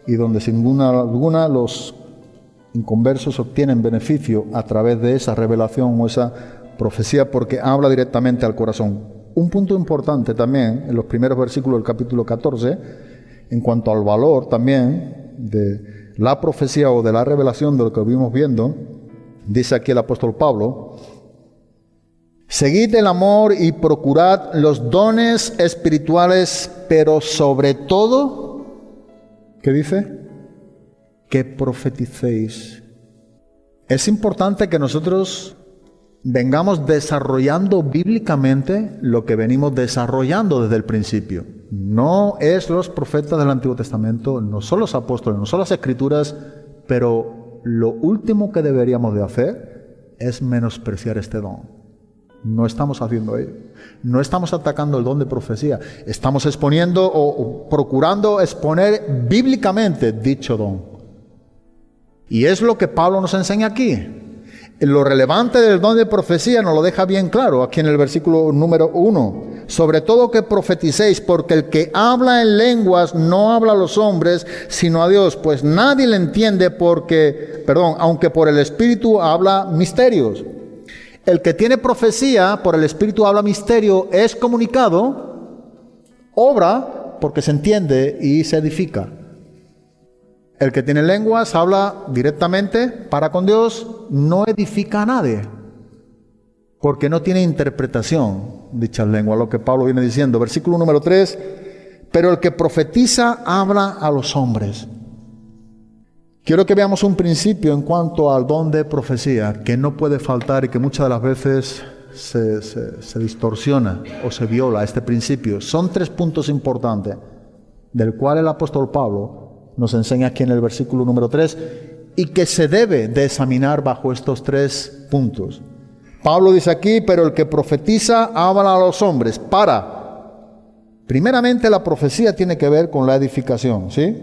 y donde sin duda alguna los inconversos obtienen beneficio a través de esa revelación o esa profecía porque habla directamente al corazón. Un punto importante también en los primeros versículos del capítulo 14, en cuanto al valor también de la profecía o de la revelación de lo que vimos viendo, dice aquí el apóstol Pablo, seguid el amor y procurad los dones espirituales, pero sobre todo, ¿qué dice? Que profeticéis. Es importante que nosotros vengamos desarrollando bíblicamente lo que venimos desarrollando desde el principio. No es los profetas del Antiguo Testamento, no son los apóstoles, no son las Escrituras, pero lo último que deberíamos de hacer es menospreciar este don. No estamos haciendo ello. No estamos atacando el don de profecía. Estamos exponiendo o procurando exponer bíblicamente dicho don. Y es lo que Pablo nos enseña aquí. Lo relevante del don de profecía nos lo deja bien claro aquí en el versículo número 1. Sobre todo que profeticéis, porque el que habla en lenguas no habla a los hombres, sino a Dios, pues nadie le entiende aunque por el Espíritu habla misterios. El que tiene profecía, por el Espíritu habla misterio, es comunicado, obra, porque se entiende y se edifica. El que tiene lenguas habla directamente para con Dios, no edifica a nadie, porque no tiene interpretación dicha lengua, lo que Pablo viene diciendo. Versículo número 3, pero el que profetiza habla a los hombres. Quiero que veamos un principio en cuanto al don de profecía, que no puede faltar y que muchas de las veces se distorsiona o se viola este principio. Son 3 puntos importantes, del cual el apóstol Pablo nos enseña aquí en el versículo número 3, y que se debe de examinar bajo estos 3 puntos. Pablo dice aquí, pero el que profetiza habla a los hombres primeramente la profecía tiene que ver con la edificación, ¿sí?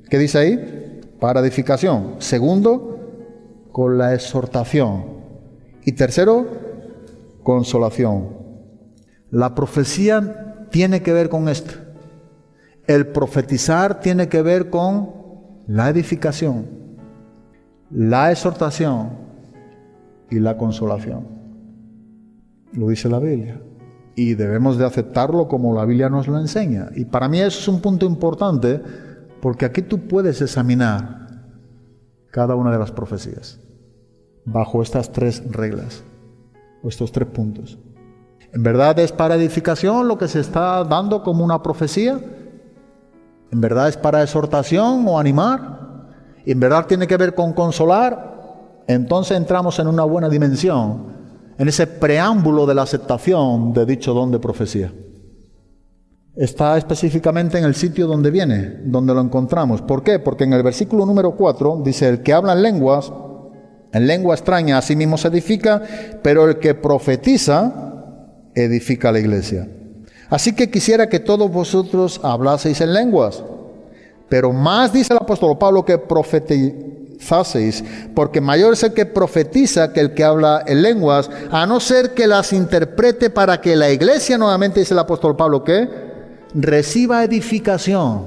¿Qué dice ahí? para edificación. Segundo, con la exhortación. Y tercero, consolación. La profecía tiene que ver con esto. El profetizar tiene que ver con la edificación, la exhortación y la consolación. Lo dice la Biblia. Y debemos de aceptarlo como la Biblia nos lo enseña. Y para mí eso es un punto importante, porque aquí tú puedes examinar cada una de las profecías bajo estas tres reglas, o estos tres puntos. ¿En verdad es para edificación lo que se está dando como una profecía? ¿En verdad es para exhortación o animar? ¿Y en verdad tiene que ver con consolar? Entonces entramos en una buena dimensión, en ese preámbulo de la aceptación de dicho don de profecía. Está específicamente en el sitio donde viene, donde lo encontramos. ¿Por qué? Porque en el versículo número 4 dice: el que habla en lengua extraña, a sí mismo se edifica, pero el que profetiza, edifica a la iglesia. Así que quisiera que todos vosotros hablaseis en lenguas, pero más dice el apóstol Pablo que profetizaseis, porque mayor es el que profetiza que el que habla en lenguas, a no ser que las interprete para que la iglesia, nuevamente dice el apóstol Pablo, que reciba edificación.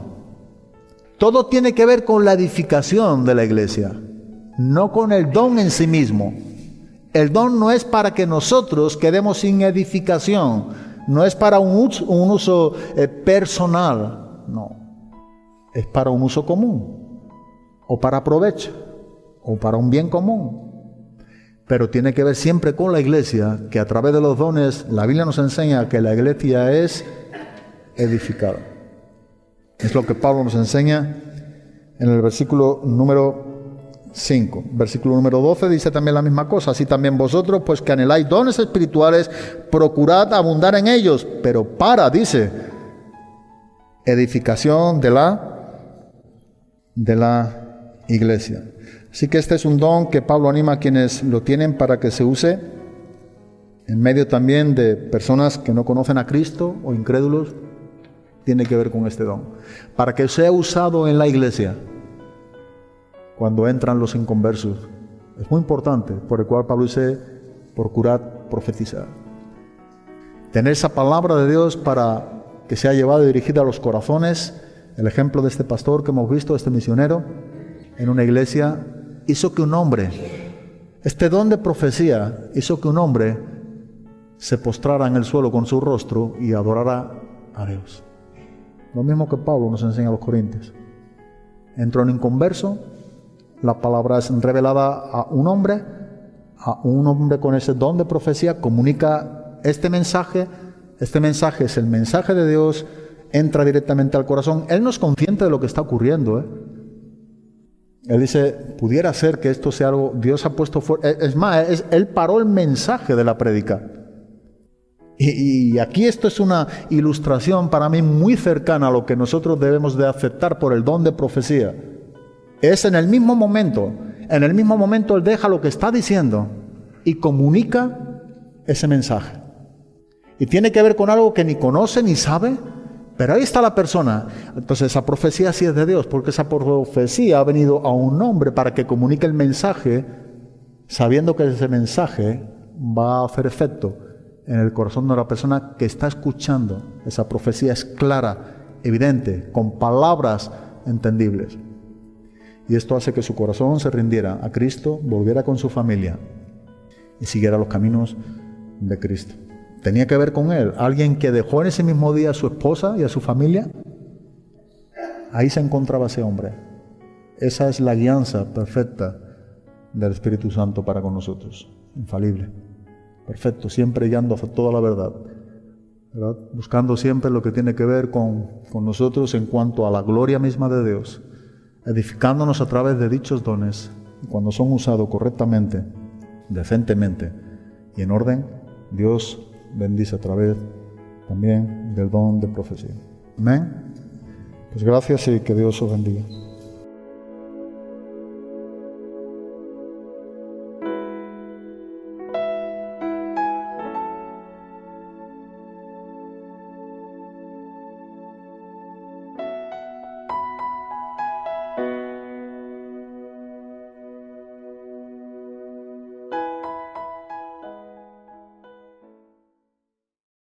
Todo tiene que ver con la edificación de la iglesia, no con el don en sí mismo. El don no es para que nosotros quedemos sin edificación, no es para un uso personal, no. Es para un uso común, o para provecho, o para un bien común. Pero tiene que ver siempre con la iglesia, que a través de los dones, la Biblia nos enseña que la iglesia es edificada. Es lo que Pablo nos enseña en el versículo número 5. Versículo número 12 dice también la misma cosa: así también vosotros, pues que anheláis dones espirituales, procurad abundar en ellos, pero para, dice, edificación de la iglesia. Así que este es un don que Pablo anima a quienes lo tienen para que se use en medio también de personas que no conocen a Cristo o incrédulos. Tiene que ver con este don, para que sea usado en la iglesia cuando entran los inconversos. Es muy importante, por el cual Pablo dice: procurad profetizar. Tener esa palabra de Dios para que sea llevada y dirigida a los corazones. El ejemplo de este pastor que hemos visto, este misionero, en una iglesia, hizo que un hombre, este don de profecía, hizo que un hombre se postrara en el suelo con su rostro y adorara a Dios. Lo mismo que Pablo nos enseña a los Corintios. Entró un inconverso, la palabra es revelada a un hombre con ese don de profecía, comunica este mensaje es el mensaje de Dios, entra directamente al corazón. Él no es consciente de lo que está ocurriendo, Él dice: pudiera ser que esto sea algo, Dios ha puesto fuera. Es más, él paró el mensaje de la prédica. Y aquí esto es una ilustración para mí muy cercana a lo que nosotros debemos de aceptar por el don de profecía. Es en el mismo momento Él deja lo que está diciendo y comunica ese mensaje. Y tiene que ver con algo que ni conoce ni sabe, pero ahí está la persona. Entonces esa profecía sí es de Dios, porque esa profecía ha venido a un hombre para que comunique el mensaje, sabiendo que ese mensaje va a hacer efecto en el corazón de la persona que está escuchando. Esa profecía es clara, evidente, con palabras entendibles. Y esto hace que su corazón se rindiera a Cristo, volviera con su familia y siguiera los caminos de Cristo. Tenía que ver con él, alguien que dejó en ese mismo día a su esposa y a su familia. Ahí se encontraba ese hombre. Esa es la guianza perfecta del Espíritu Santo para con nosotros, infalible, perfecto, siempre guiando hacia toda la verdad, ¿verdad? Buscando siempre lo que tiene que ver con nosotros en cuanto a la gloria misma de Dios, edificándonos a través de dichos dones, cuando son usados correctamente, decentemente y en orden. Dios bendice a través también del don de profecía. Amén. Pues gracias y que Dios os bendiga.